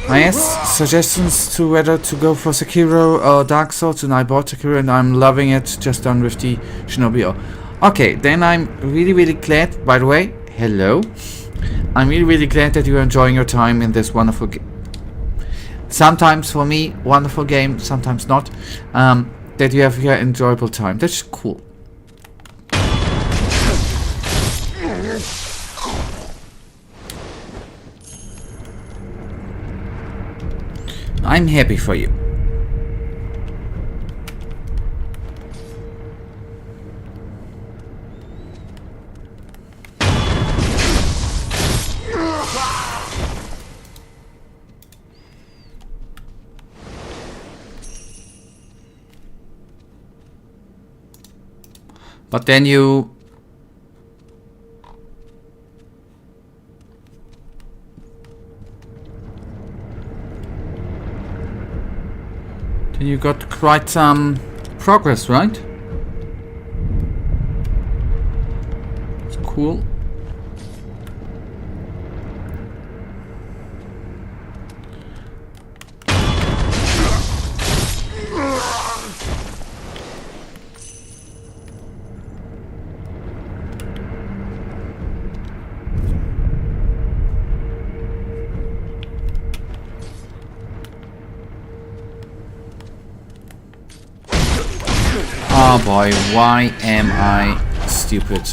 I asked suggestions to whether to go for Sekiro or Dark Souls, and I bought Sekiro and I'm loving it, just done with the shinobi. Okay, then I'm really glad, by the way, hello. I'm really glad that you're enjoying your time in this wonderful game. Sometimes for me, wonderful game, sometimes not. That you have your enjoyable time. That's cool. I'm happy for you. But then you got quite some progress, right? It's cool. Oh boy, why am I stupid?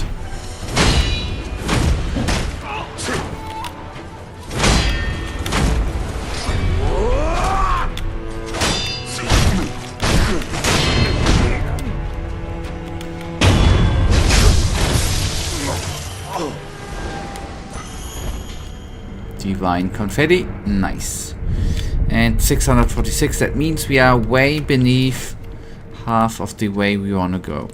Divine confetti, nice. And 646, that means we are way beneath half of the way we want to go.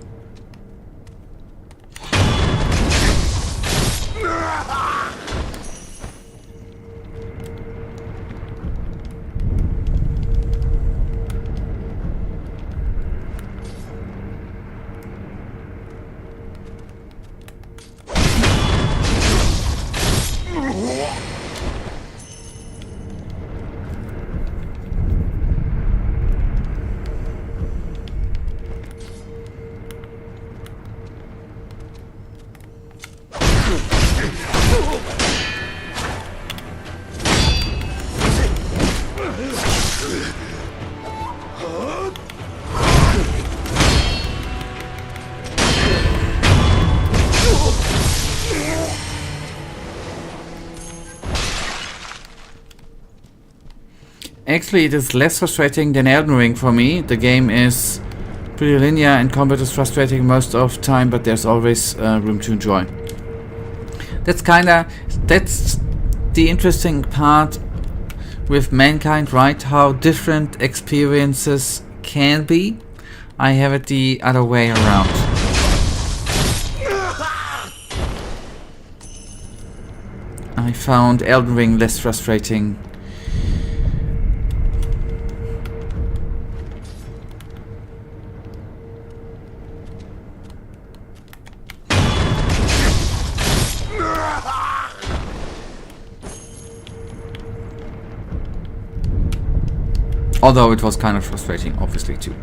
Actually, it is less frustrating than Elden Ring for me. The game is pretty linear and combat is frustrating most of the time, but there's always room to enjoy. That's the interesting part with mankind, right? How different experiences can be. I have it the other way around. I found Elden Ring less frustrating. Although it was kind of frustrating, obviously, too.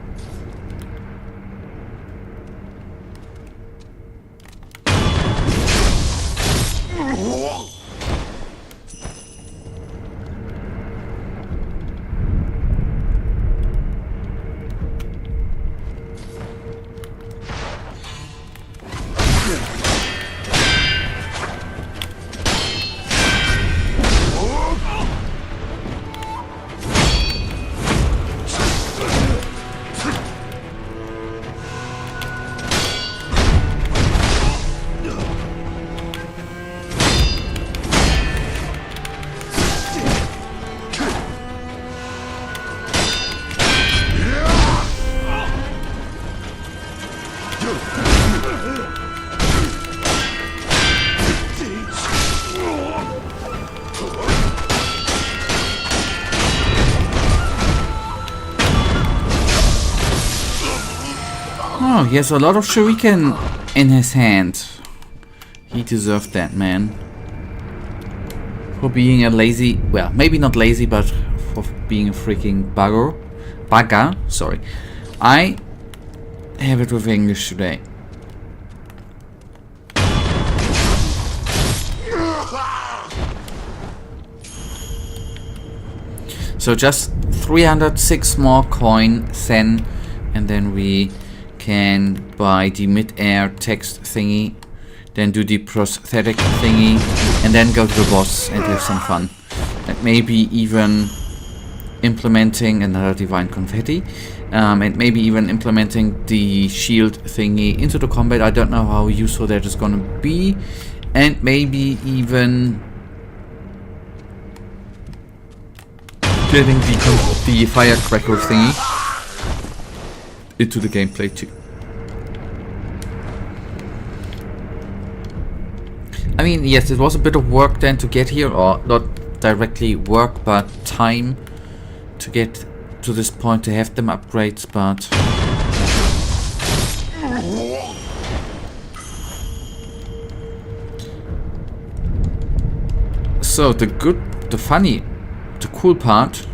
Oh, he has a lot of shuriken in his hand. He deserved that, man. For being a lazy... Well, maybe not lazy, but for being a freaking bugger. Sorry. I have it with English today. So just 306 more coin, then, and then we can buy the mid-air text thingy, then do the prosthetic thingy, and then go to the boss and have some fun. And maybe even implementing another divine confetti, and maybe even implementing the shield thingy into the combat. I don't know how useful that is gonna be, and maybe even getting the firecracker thingy into the gameplay too. I mean, yes, it was a bit of work then to get here, or not directly work, but time to get to this point to have them upgrades, but so the cool part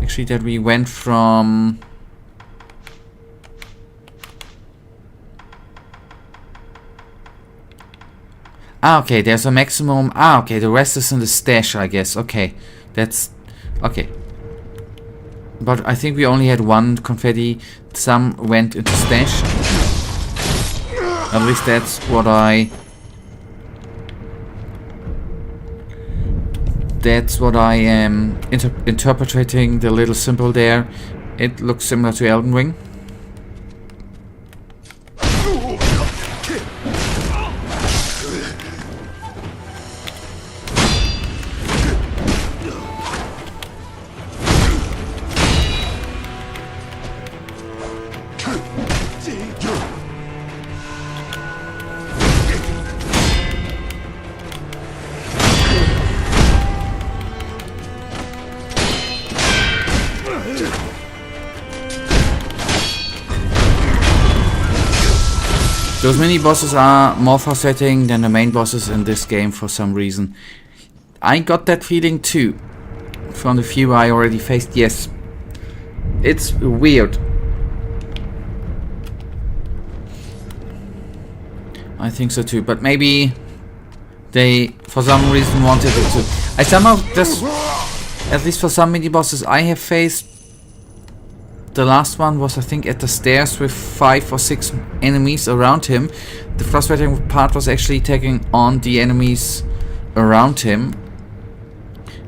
actually that we went from okay, there's a maximum. Okay, the rest is in the stash, I guess. Okay, that's okay. But I think we only had one confetti. Some went into stash. At least that's what I am interpreting the little symbol there. It looks similar to Elden Ring. Those mini bosses are more frustrating than the main bosses in this game for some reason. I got that feeling too from the few I already faced. Yes, it's weird. I think so too, but maybe they for some reason wanted it to. I somehow just, at least for some mini bosses I have faced, the last one was, I think, at the stairs with 5 or 6 enemies around him. The frustrating part was actually taking on the enemies around him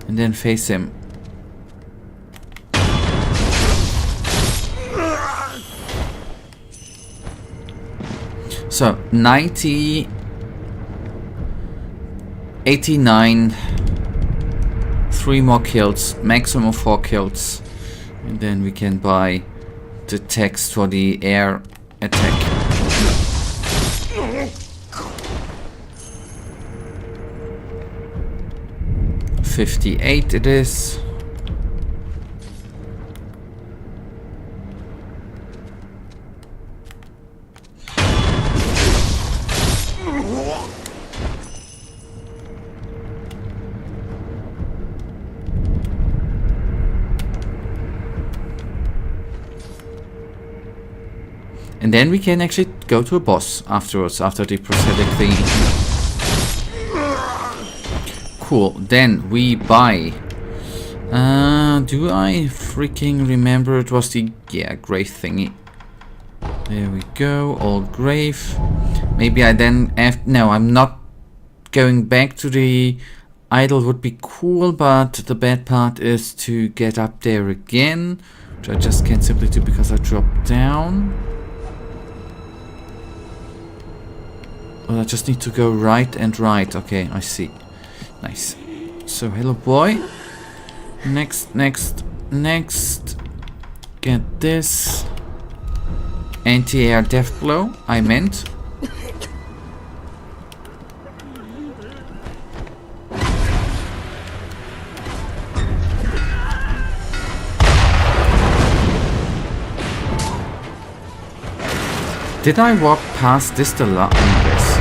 and then face him. So 90, 89, 3 more kills, maximum 4 kills. And then we can buy the text for the air attack. $58 it is. And then we can actually go to a boss afterwards, after the prosthetic thingy. Cool, then we buy... do I freaking remember? It was the, yeah, grave thingy. There we go, old grave. Maybe I then have... No, I'm not going back to the idol, would be cool, but the bad part is to get up there again, which I just can't simply do because I dropped down. Well, I just need to go right and right. Okay, I see. Nice. So, hello boy. Next. Get this. Anti-air death blow, I meant. Did I walk past this the last? Yes.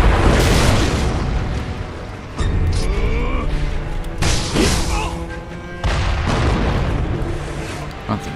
Okay.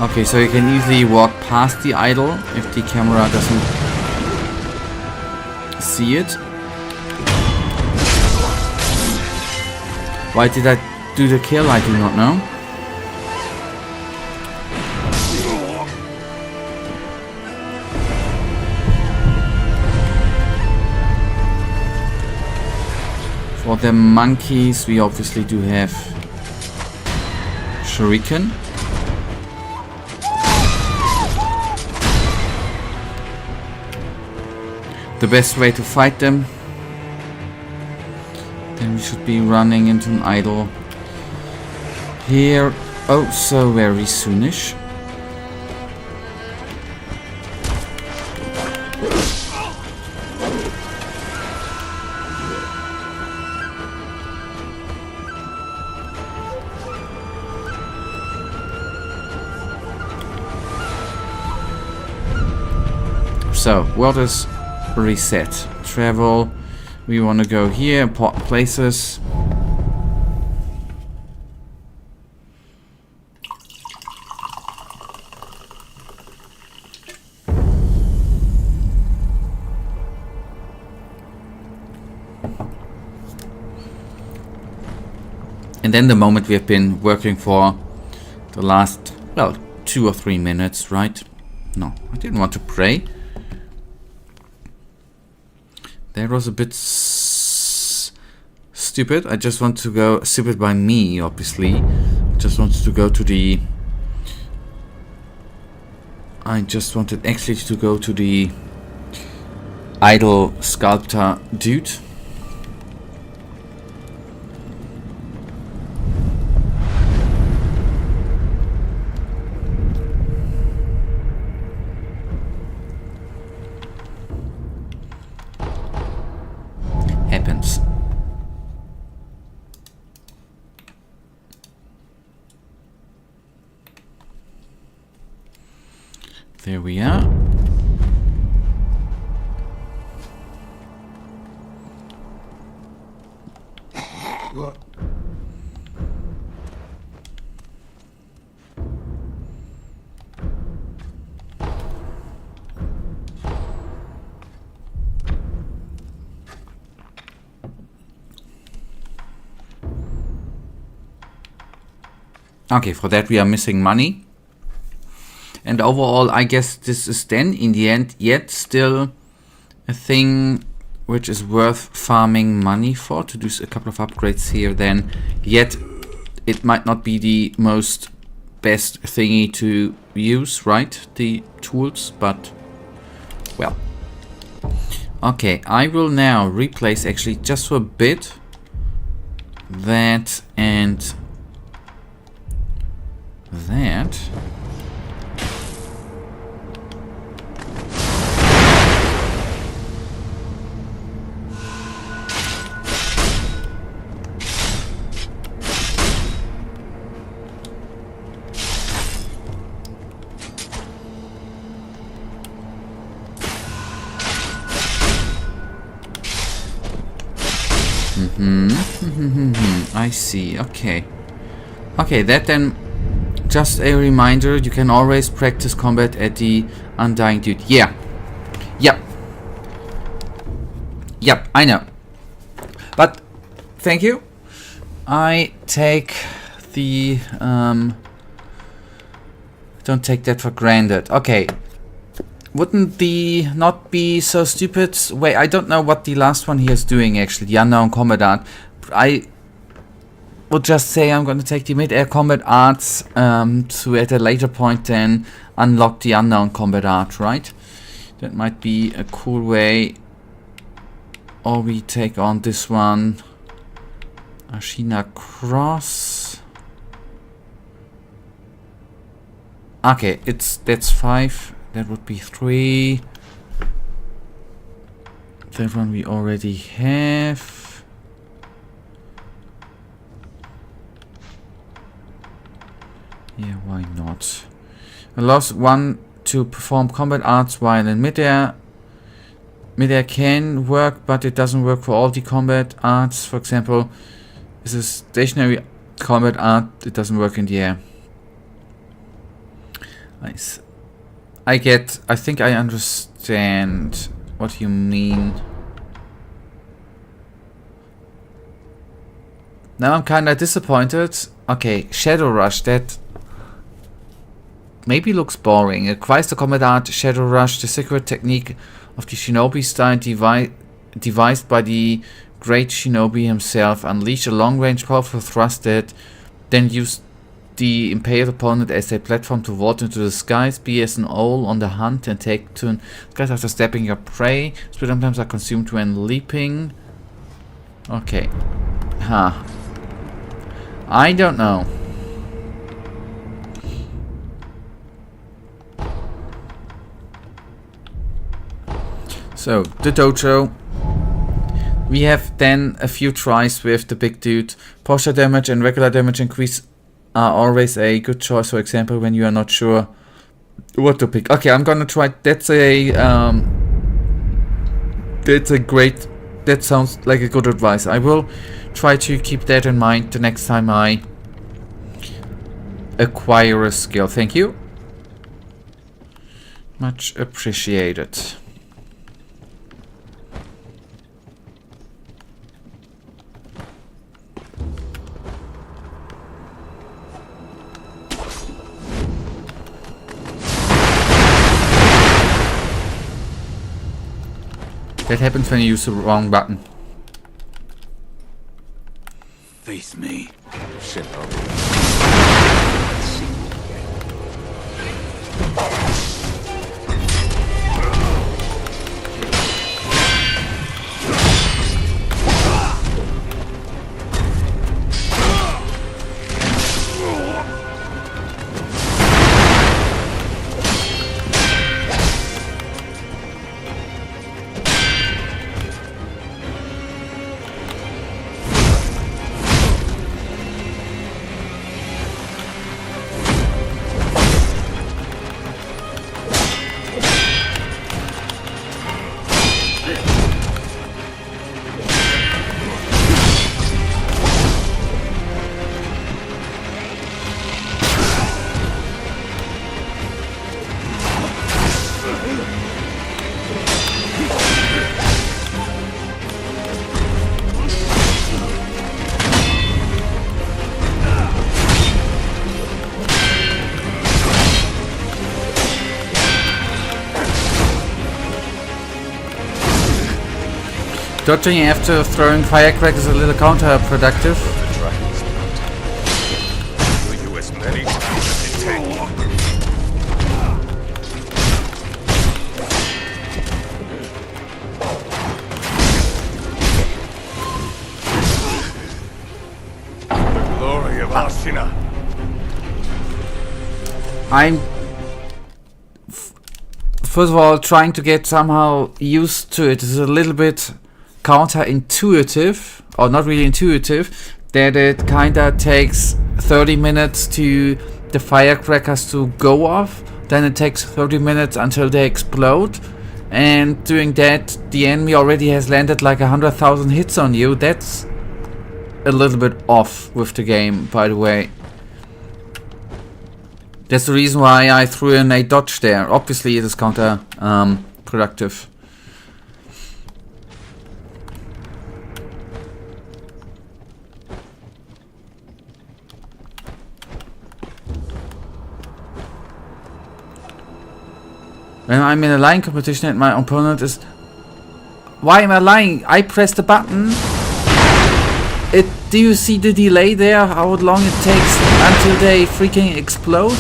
Okay, so you can easily walk past the idol if the camera doesn't see it. Why did I do the kill? I do not know. For the monkeys, we obviously do have Shuriken. The best way to fight them. Then we should be running into an idol here. Oh, so very soonish. So, what is reset? Travel. We want to go here, import places. And then the moment we have been working for the last, well, 2 or 3 minutes, right? No, I didn't want to pray. That was a bit stupid. I just want to go, stupid by me, obviously. I just wanted to go to the... I just wanted actually to go to the idol sculptor dude. Happens. There we are. Okay, for that we are missing money. And overall, I guess this is then, in the end, yet still a thing which is worth farming money for, to do a couple of upgrades here then. Yet, it might not be the most best thingy to use, right? The tools, but, well. Okay, I will now replace, actually, just for a bit, that and that. I see, okay. Okay, that then, just a reminder, you can always practice combat at the Undying Dude. Yeah. Yep. Yep, I know. But, thank you. I take the, don't take that for granted. Okay. wouldn't the not be so stupid? Wait, I don't know what the last one here is doing actually, the unknown combat art. I would just say I'm going to take the mid-air combat arts to at a later point then unlock the unknown combat art, right? That might be a cool way. Or we take on this one. Ashina Cross. Okay, that's 5. That would be 3. That one we already have. Yeah, why not? Allows one to perform combat arts while in midair. Midair can work, but it doesn't work for all the combat arts. For example, this is stationary combat art. It doesn't work in the air. Nice. I think I understand what you mean. Now I'm kinda disappointed. Okay, Shadow Rush, that maybe looks boring. It requires the combat art Shadow Rush, the secret technique of the shinobi style devised by the great shinobi himself. Unleash a long-range powerful thrust that then use the impaled opponent as a platform to vault into the skies, be as an owl on the hunt and take to skies after stabbing your prey. Spirit sometimes are consumed when leaping. Okay. Huh. I don't know. So, the dojo. We have then a few tries with the big dude. Posture damage and regular damage increase are always a good choice, for example, when you are not sure what to pick. Okay, I'm gonna try. That sounds like a good advice. I will try to keep that in mind the next time I acquire a skill. Thank you. Much appreciated. That happens when you use the wrong button. Face me, shinobi. Dodging after throwing firecrackers is a little counterproductive. The glory of Ashina. I'm first of all trying to get somehow used to it. It's a little bit counterintuitive, or not really intuitive, that it kinda takes 30 minutes to the firecrackers to go off, then it takes 30 minutes until they explode, and doing that the enemy already has landed like 100,000 hits on you. That's a little bit off with the game, by the way. That's the reason why I threw in a dodge there. Obviously it is counterproductive. When I'm in a lying competition and my opponent is... Why am I lying? I press the button. Do you see the delay there? How long it takes until they freaking explode?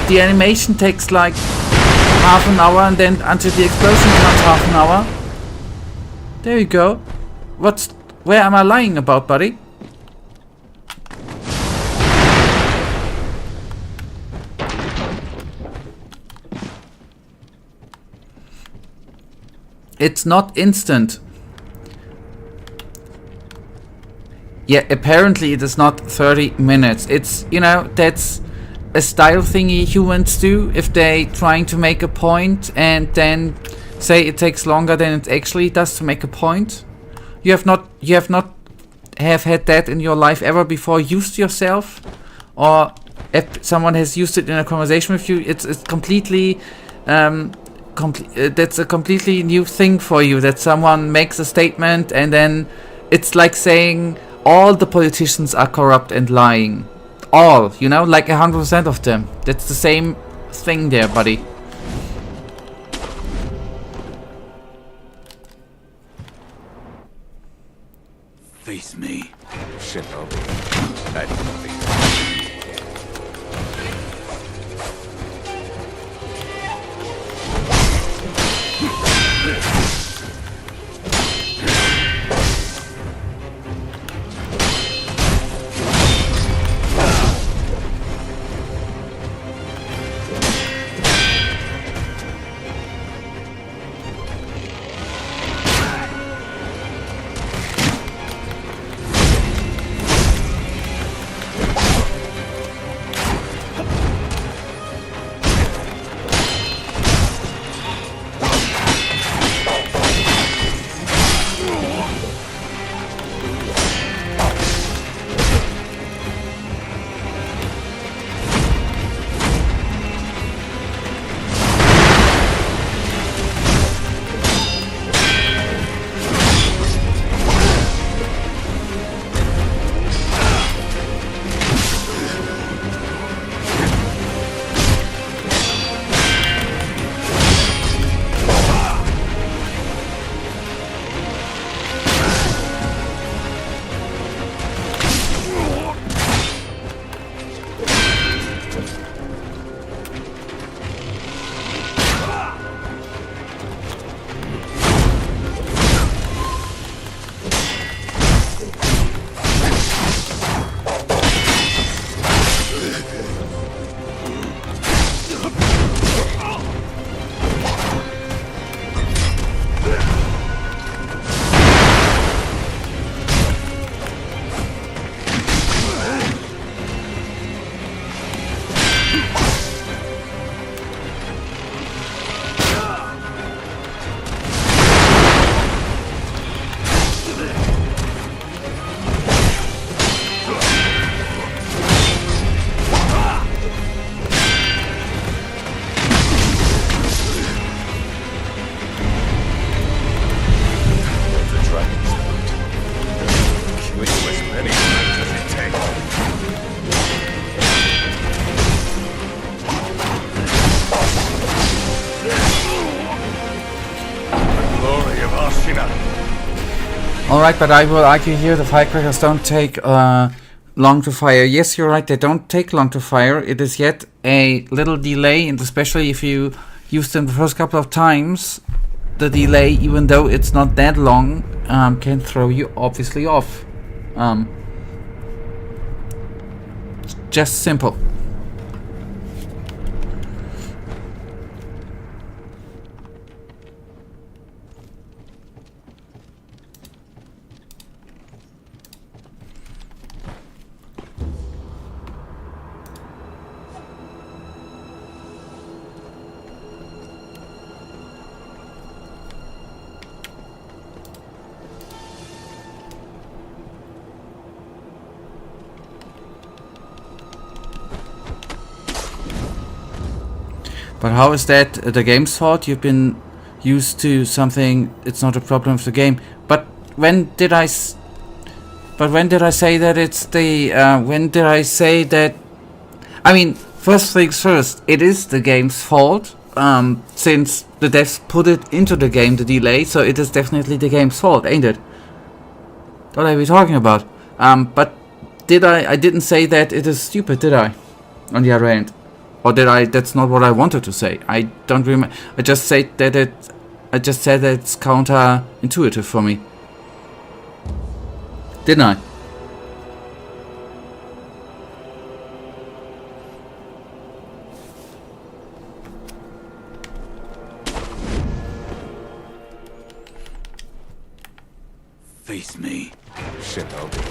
The animation takes like half an hour, and then until the explosion comes half an hour. There you go. Where am I lying about, buddy? It's not instant. Yeah, apparently it is not 30 minutes. It's, you know, that's a style thingy humans do if they trying to make a point and then say it takes longer than it actually does to make a point. You have not had that in your life ever before used yourself, or if someone has used it in a conversation with you, it's completely that's a completely new thing for you, that someone makes a statement and then it's like saying all the politicians are corrupt and lying. All, you know, like 100% of them. That's the same thing there, buddy. Face me, shinobi. I don't think. Alright, but I will argue here the firecrackers don't take long to fire. Yes, you're right, they don't take long to fire. It is yet a little delay, and especially if you use them the first couple of times, the delay, even though it's not that long, can throw you obviously off. Just simple. But how is that the game's fault? You've been used to something. It's not a problem of the game. But when did I say that it's the? When did I say that? I mean, first things first. It is the game's fault. since the devs put it into the game, the delay, so it is definitely the game's fault, ain't it? What are we talking about? But I didn't say that it is stupid, did I? On the other hand. Or did I? That's not what I wanted to say. I don't remember. I just said that it's counterintuitive for me. Didn't I? Face me, shinobi.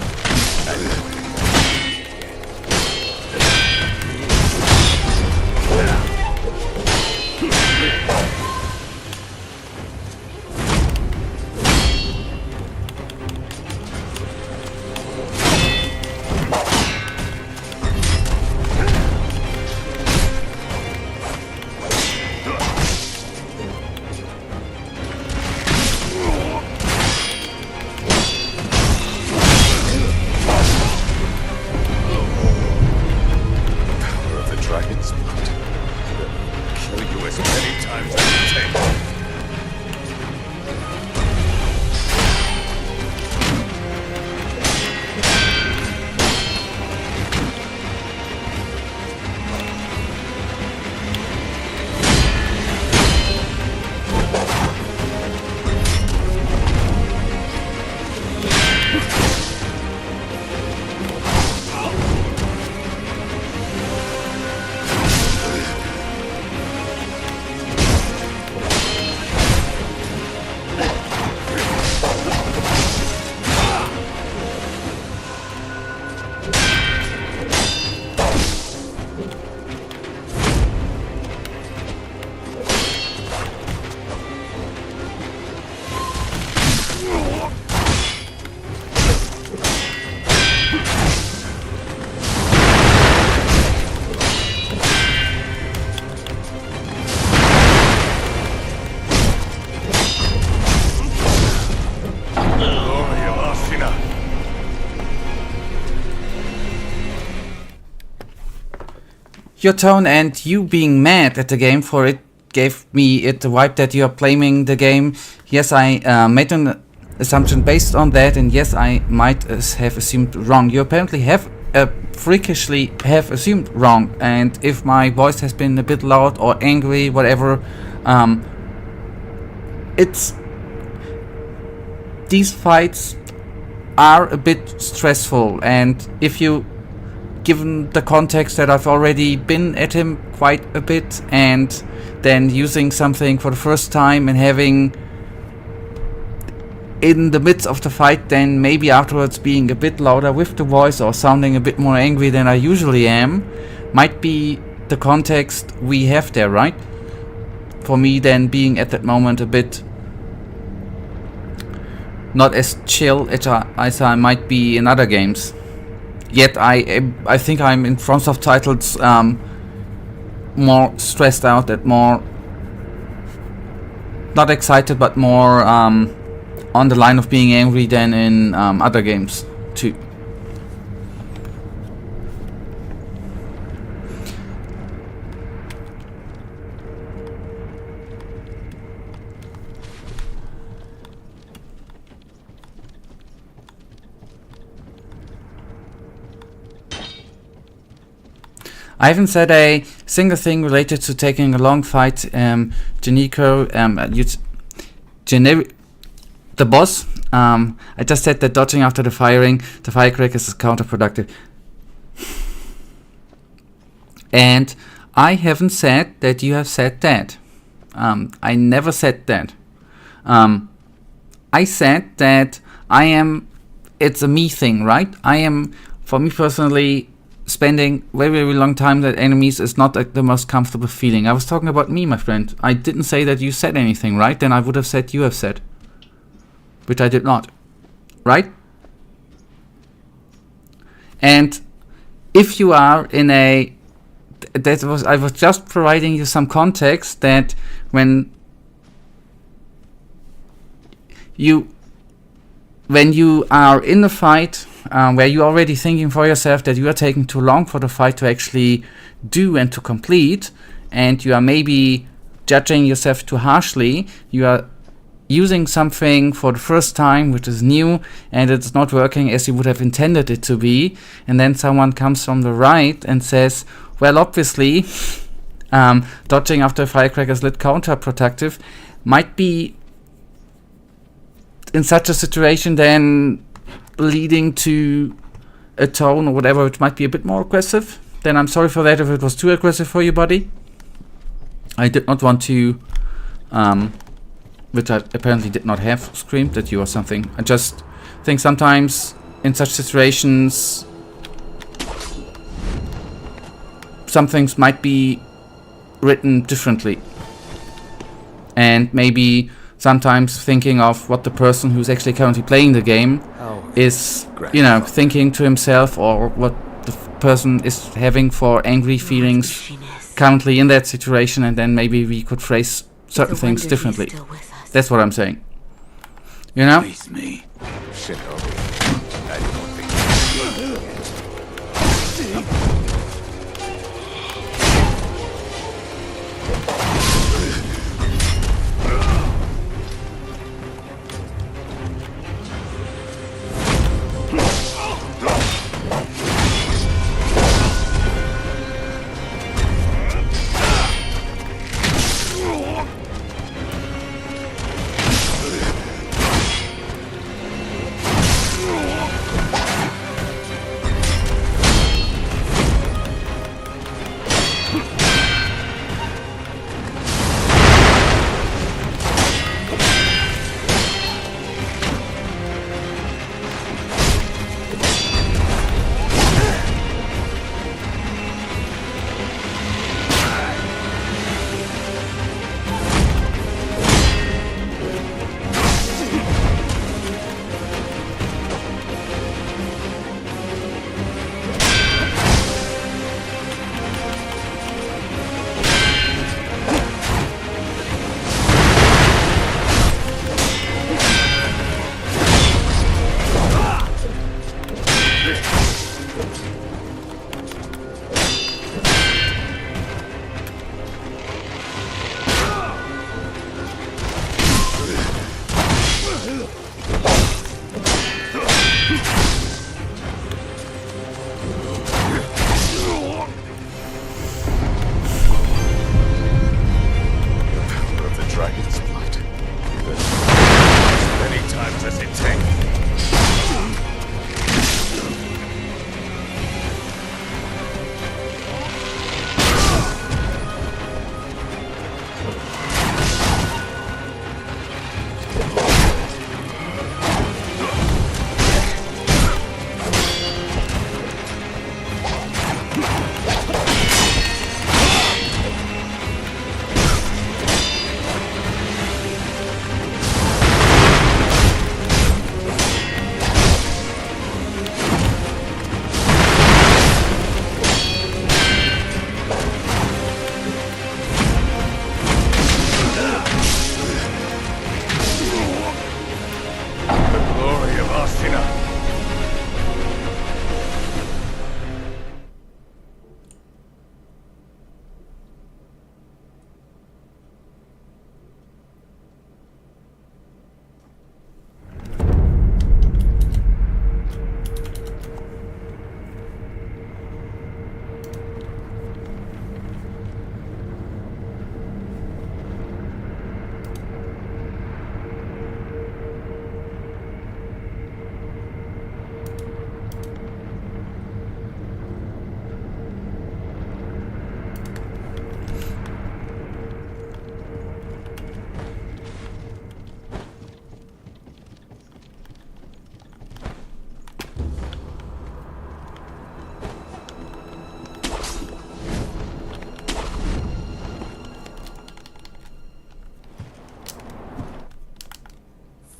Your tone and you being mad at the game for it gave me the vibe that you are blaming the game. Yes, I made an assumption based on that, and yes, I might have assumed wrong. You apparently have freakishly have assumed wrong, and if my voice has been a bit loud or angry, whatever, these fights are a bit stressful, and if you given the context that I've already been at him quite a bit, and then using something for the first time and having in the midst of the fight then maybe afterwards being a bit louder with the voice or sounding a bit more angry than I usually am, might be the context we have there, right? For me then being at that moment a bit not as chill as I might be in other games. Yet I think I'm in FromSoft titles more stressed out and more not excited but more on the line of being angry than in other games too. I haven't said a single thing related to taking a long fight. Genichiro, the boss. I just said that dodging after the firecrackers is counterproductive. And I haven't said that you have said that. I never said that. I said that it's a me thing, right? For me personally, spending very, very long time with enemies is not the most comfortable feeling. I was talking about me, my friend. I didn't say that you said anything, right? Then I would have said you have said. Which I did not. Right? And if you are in I was just providing you some context that when you are in a fight where you're already thinking for yourself that you are taking too long for the fight to actually do and to complete, and you are maybe judging yourself too harshly. You are using something for the first time which is new and it's not working as you would have intended it to be, and then someone comes from the right and says, well, obviously dodging after a firecracker is lit counterproductive, might be in such a situation then leading to a tone or whatever which might be a bit more aggressive. Then I'm sorry for that if it was too aggressive for you, buddy. I did not want to which I apparently did not have screamed at you or something. I just think sometimes in such situations some things might be written differently, and maybe sometimes thinking of what the person who's actually currently playing the game is, you know, thinking to himself, or what the person is having for angry feelings currently in that situation, and then maybe we could phrase certain things differently. That's what I'm saying. You know? Face me. Shinobi. I don't think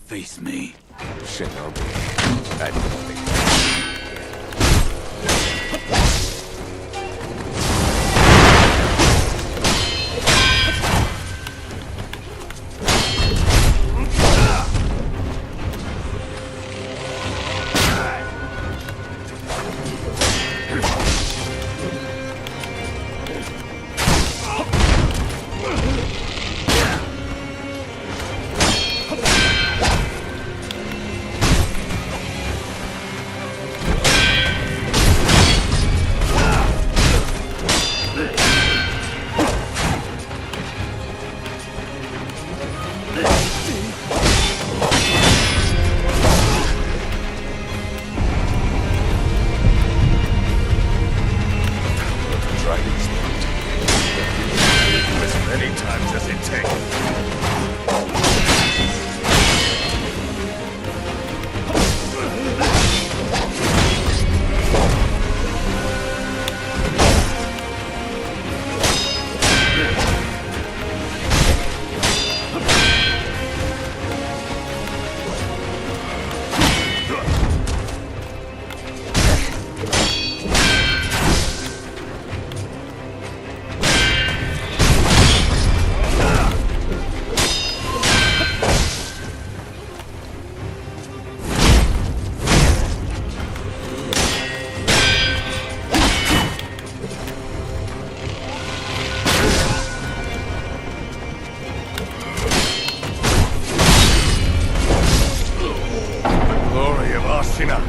Face me, Shinobi. I don't think As many times as it takes. Glory of Ashina.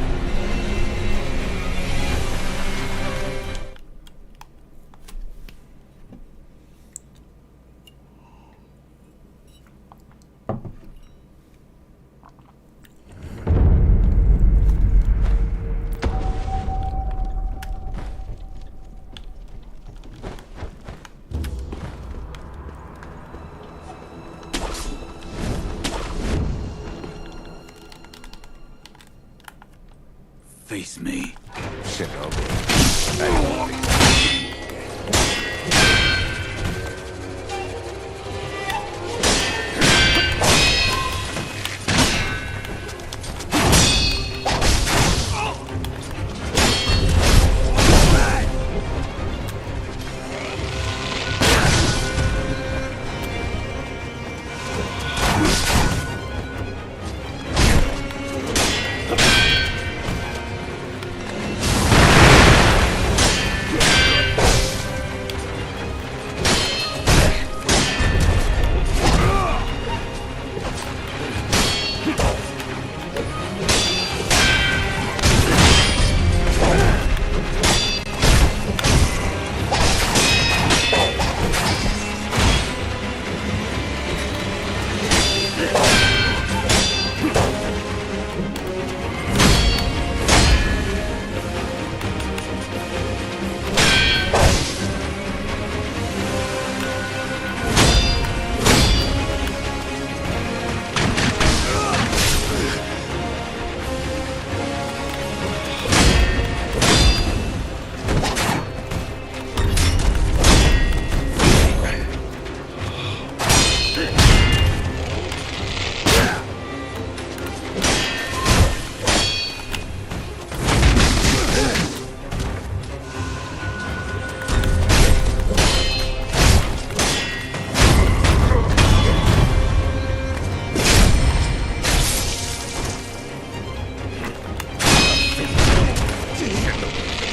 Face me. Shinobi. Acclaimed.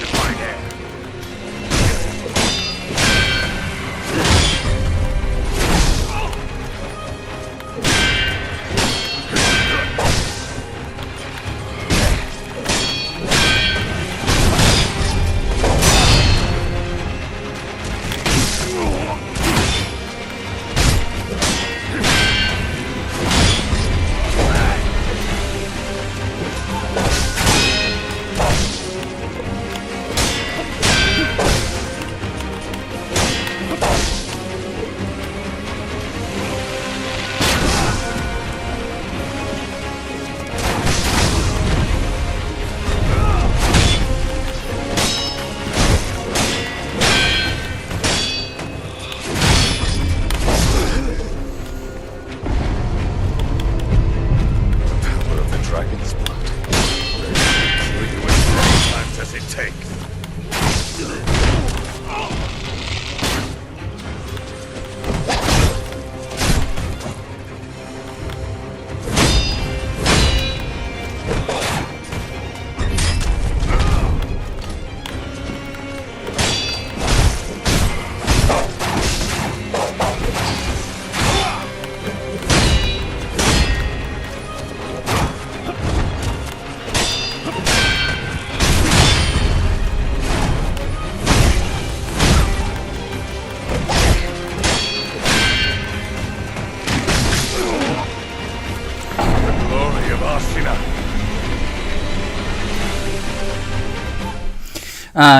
Divine Heir.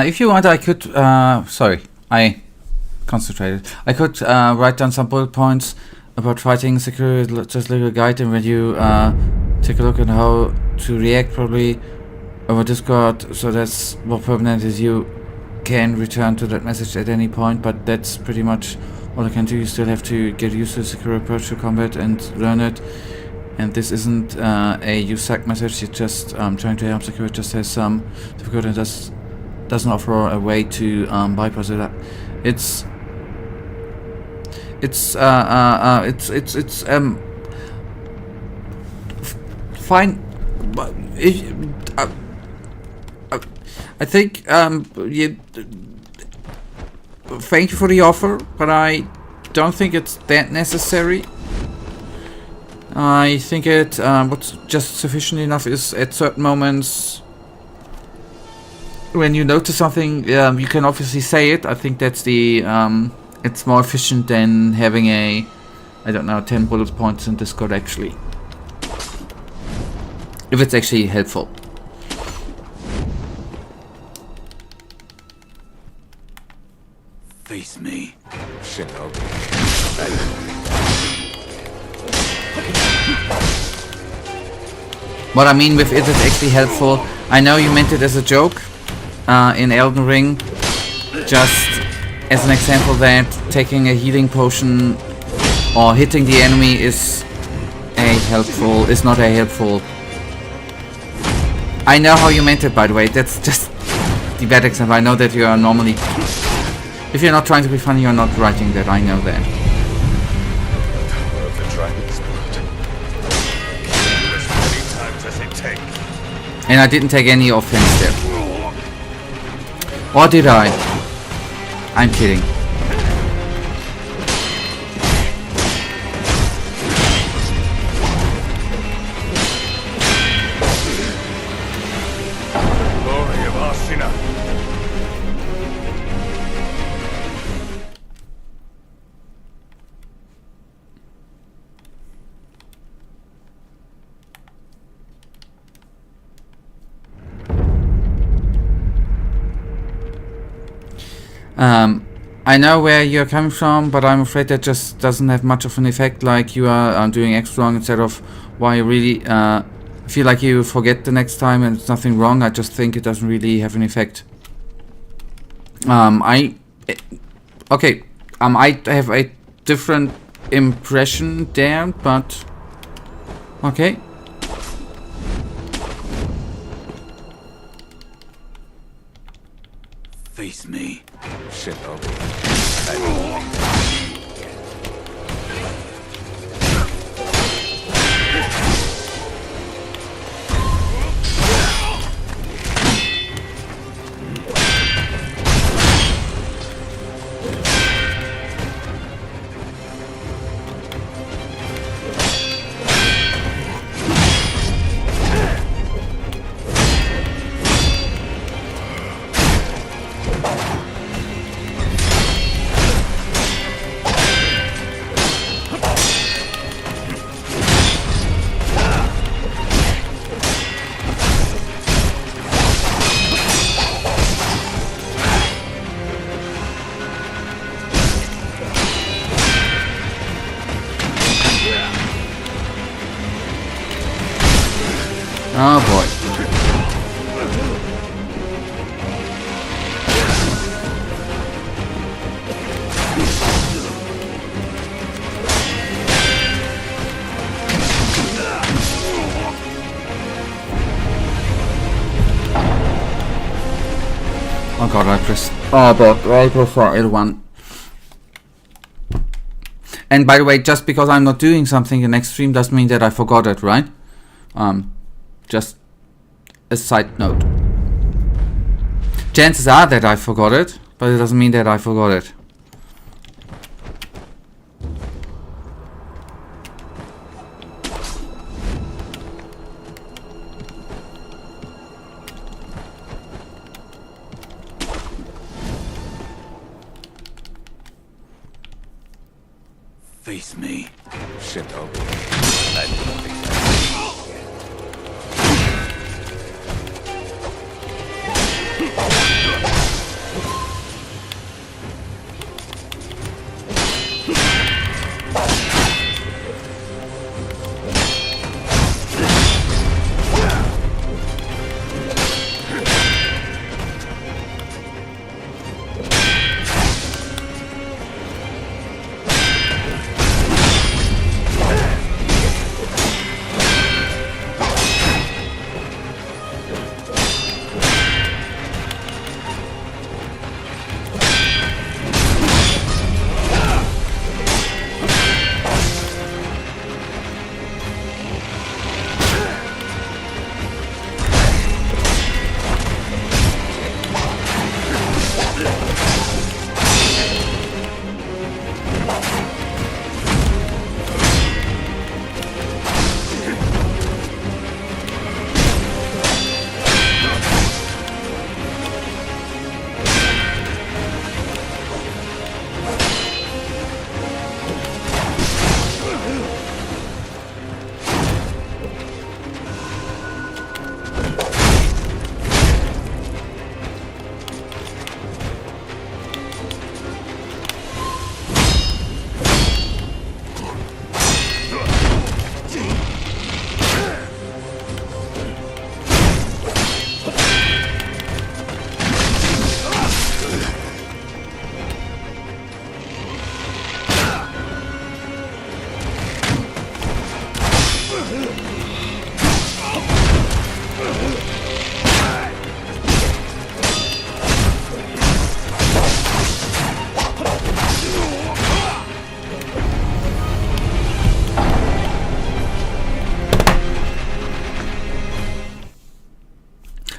If you want, I could. Sorry, I concentrated. I could write down some bullet points about fighting Sekiro, just like a guide, and when you take a look at how to react, probably over Discord, so that's more permanent as you can return to that message at any point, but that's pretty much all I can do. You still have to get used to the Sekiro approach to combat and learn it. And this isn't a you suck message, you're just trying to help Sekiro. It just has some difficulty and doesn't offer a way to bypass it. It's fine. But I think thank you for the offer, but I don't think it's that necessary. I think it what's just sufficient enough is at certain moments when you notice something, you can obviously say it. I think that's the it's more efficient than having I don't know, 10 bullet points in Discord actually. If it's actually helpful. Face me, shinobi. What I mean with it is actually helpful. I know you meant it as a joke in Elden Ring. Just as an example that taking a healing potion or hitting the enemy is not a helpful. I know how you meant it, by the way. That's just the bad example. I know that you are normally, if you're not trying to be funny, you're not writing that. I know that. And I didn't take any offense there. Or did I? I'm kidding. Glory of Ashina. I know where you're coming from, but I'm afraid that just doesn't have much of an effect. Like you are doing X wrong instead of Y. Really feel like you forget the next time and it's nothing wrong. I just think it doesn't really have an effect. I have a different impression there, but okay. Face me, shinobi. Oh boy. Oh god, I pressed. Oh, but I go for L1. And by the way, just because I'm not doing something in next stream doesn't mean that I forgot it, right? Just a side note. Chances are that I forgot it, but it doesn't mean that I forgot it. Face me, shinobi.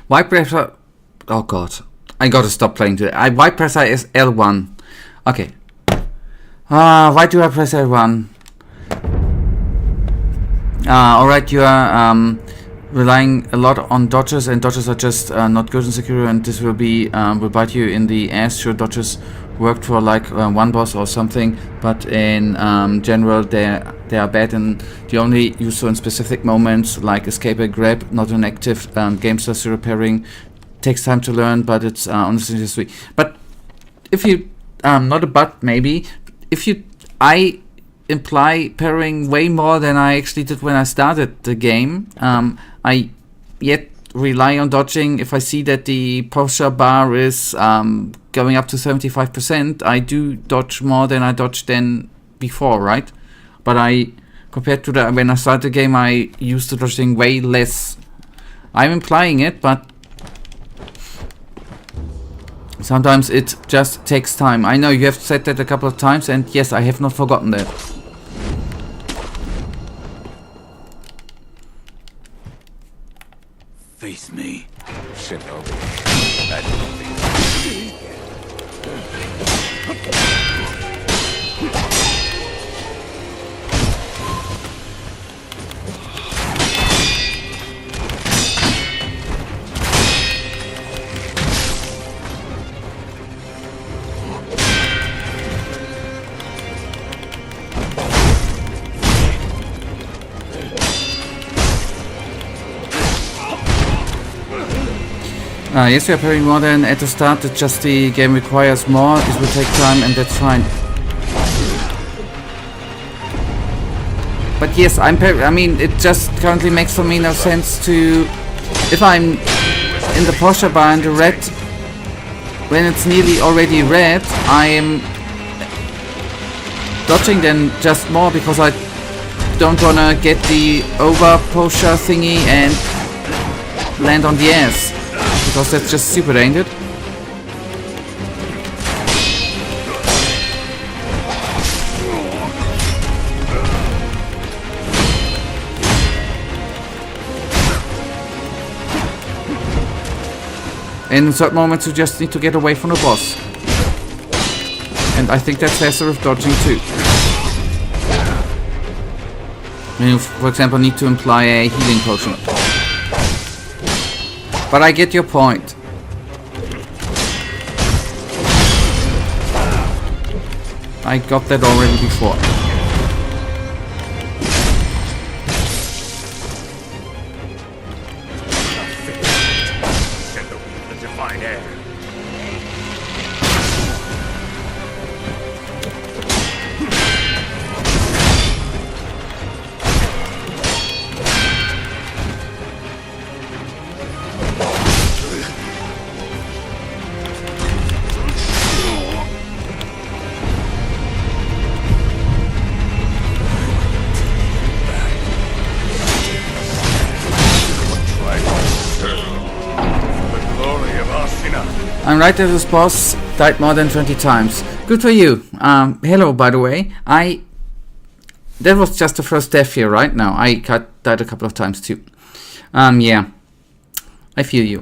Why pressure? Oh god, I gotta stop playing today. Why pressure is L1? Okay. Why do I press L1? Alright, you are relying a lot on dodges, and dodges are just not good in Sekiro, and this will bite you in the ass. Sure, dodges worked for like one boss or something, but in general they are bad, and they only useful in specific moments like escape and grab, not an active game style. Zero pairing takes time to learn, but it's honestly just sweet. But if you not a but maybe if you I imply pairing way more than I actually did when I started the game. I yet rely on dodging. If I see that the posture bar is going up to 75%, I do dodge more than I dodged than before, right? But compared to when I started the game, I used the dodging way less. I'm implying it, but sometimes it just takes time. I know you have said that a couple of times, and yes, I have not forgotten that. Face me, shinobi. Yes, we are pairing more than at the start. It's just the game requires more. It will take time, and that's fine. But yes, I mean, it just currently makes for me no sense to... If I'm in the posture bar and the red, when it's nearly already red, I am dodging then just more because I don't wanna get the over posture thingy and land on the ass. Because that's just super dangerous. And in certain moments you just need to get away from the boss. And I think that's faster with dodging too. When you, for example, need to imply a healing potion. But I get your point. I got that already before. The Divine Heir. I'm right at this boss, died more than 20 times. Good for you. Hello, by the way. That was just the first death here, right? Now, I died a couple of times too. Yeah. I feel you.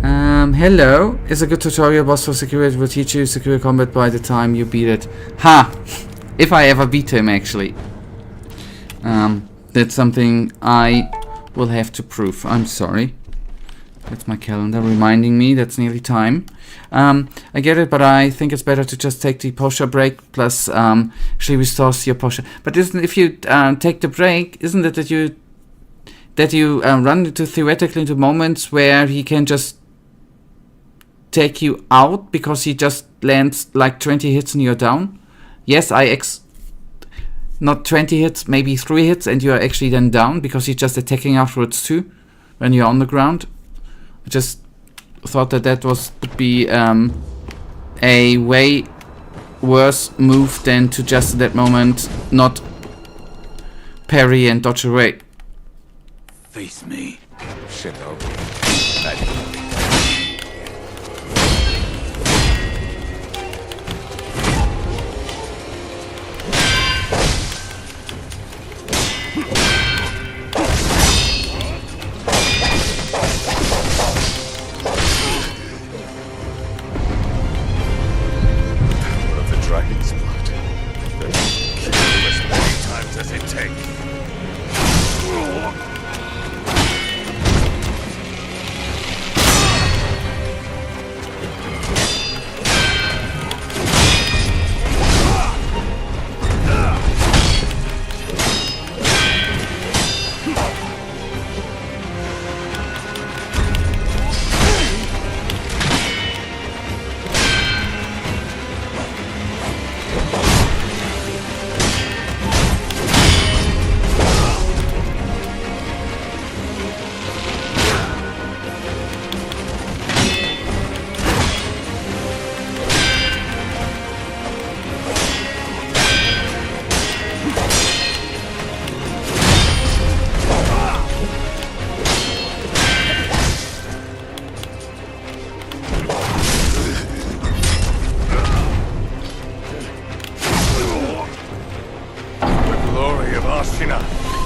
Hello. Is a good tutorial boss for Sekiro. It will teach you Sekiro combat by the time you beat it. Ha! If I ever beat him, actually. That's something I will have to prove. I'm sorry. That's my calendar reminding me that's nearly time. I get it, but I think it's better to just take the posture break, plus she restores your posture. But isn't, if you take the break, isn't it that you run into theoretically into moments where he can just take you out because he just lands like 20 hits and you're down? Yes, not 20 hits, maybe 3 hits, and you are actually then down because he's just attacking afterwards too when you're on the ground. I just thought that would be a way worse move than to just at that moment not parry and dodge away. Face me, shinobi.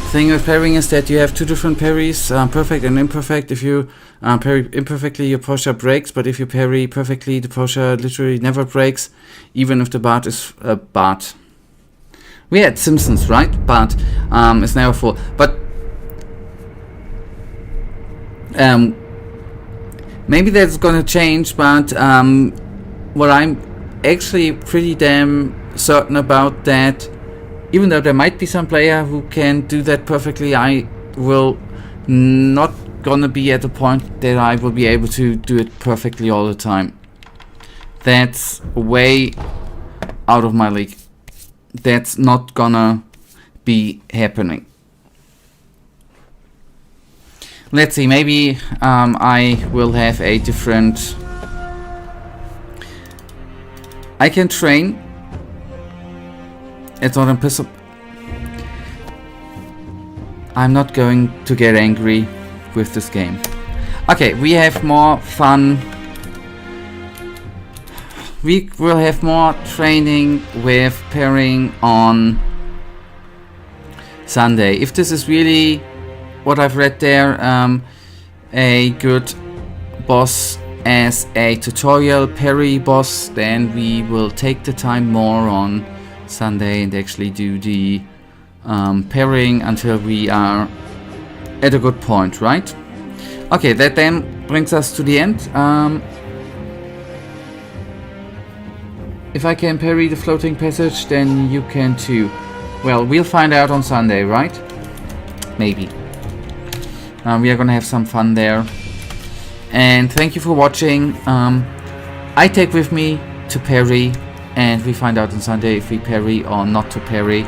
thing with parrying is that you have two different parries, perfect and imperfect. If you parry imperfectly, your posture breaks, but if you parry perfectly, the posture literally never breaks, even if the Bart is Bart. We had Simpsons, right? Bart is never full, but maybe that's gonna change. But what I'm actually pretty damn certain about that, even though there might be some player who can do that perfectly, I will not gonna be at the point that I will be able to do it perfectly all the time. That's way out of my league. That's not gonna be happening. Let's see, maybe I will have a different... I can train. It's not impossible. I'm not going to get angry with this game. Okay, we have more fun. We will have more training with pairing on Sunday. If this is really what I've read there, a good boss as a tutorial parry boss, then we will take the time more on Sunday and actually do the pairing until we are at a good point, right? Okay, that then brings us to the end. If I can parry the floating passage, then you can too. Well, we'll find out on Sunday, right? Maybe. We are gonna have some fun there. And thank you for watching. I take with me to parry, and we find out on Sunday if we parry or not to parry.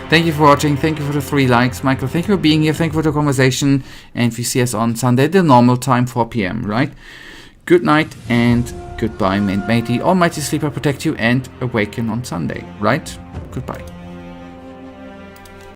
Thank you for watching. Thank you for the 3 likes. Michael, thank you for being here. Thank you for the conversation. And we see us on Sunday, the normal time, 4 p.m., right? Good night and goodbye. And may the almighty sleeper protect you and awaken on Sunday, right? Goodbye.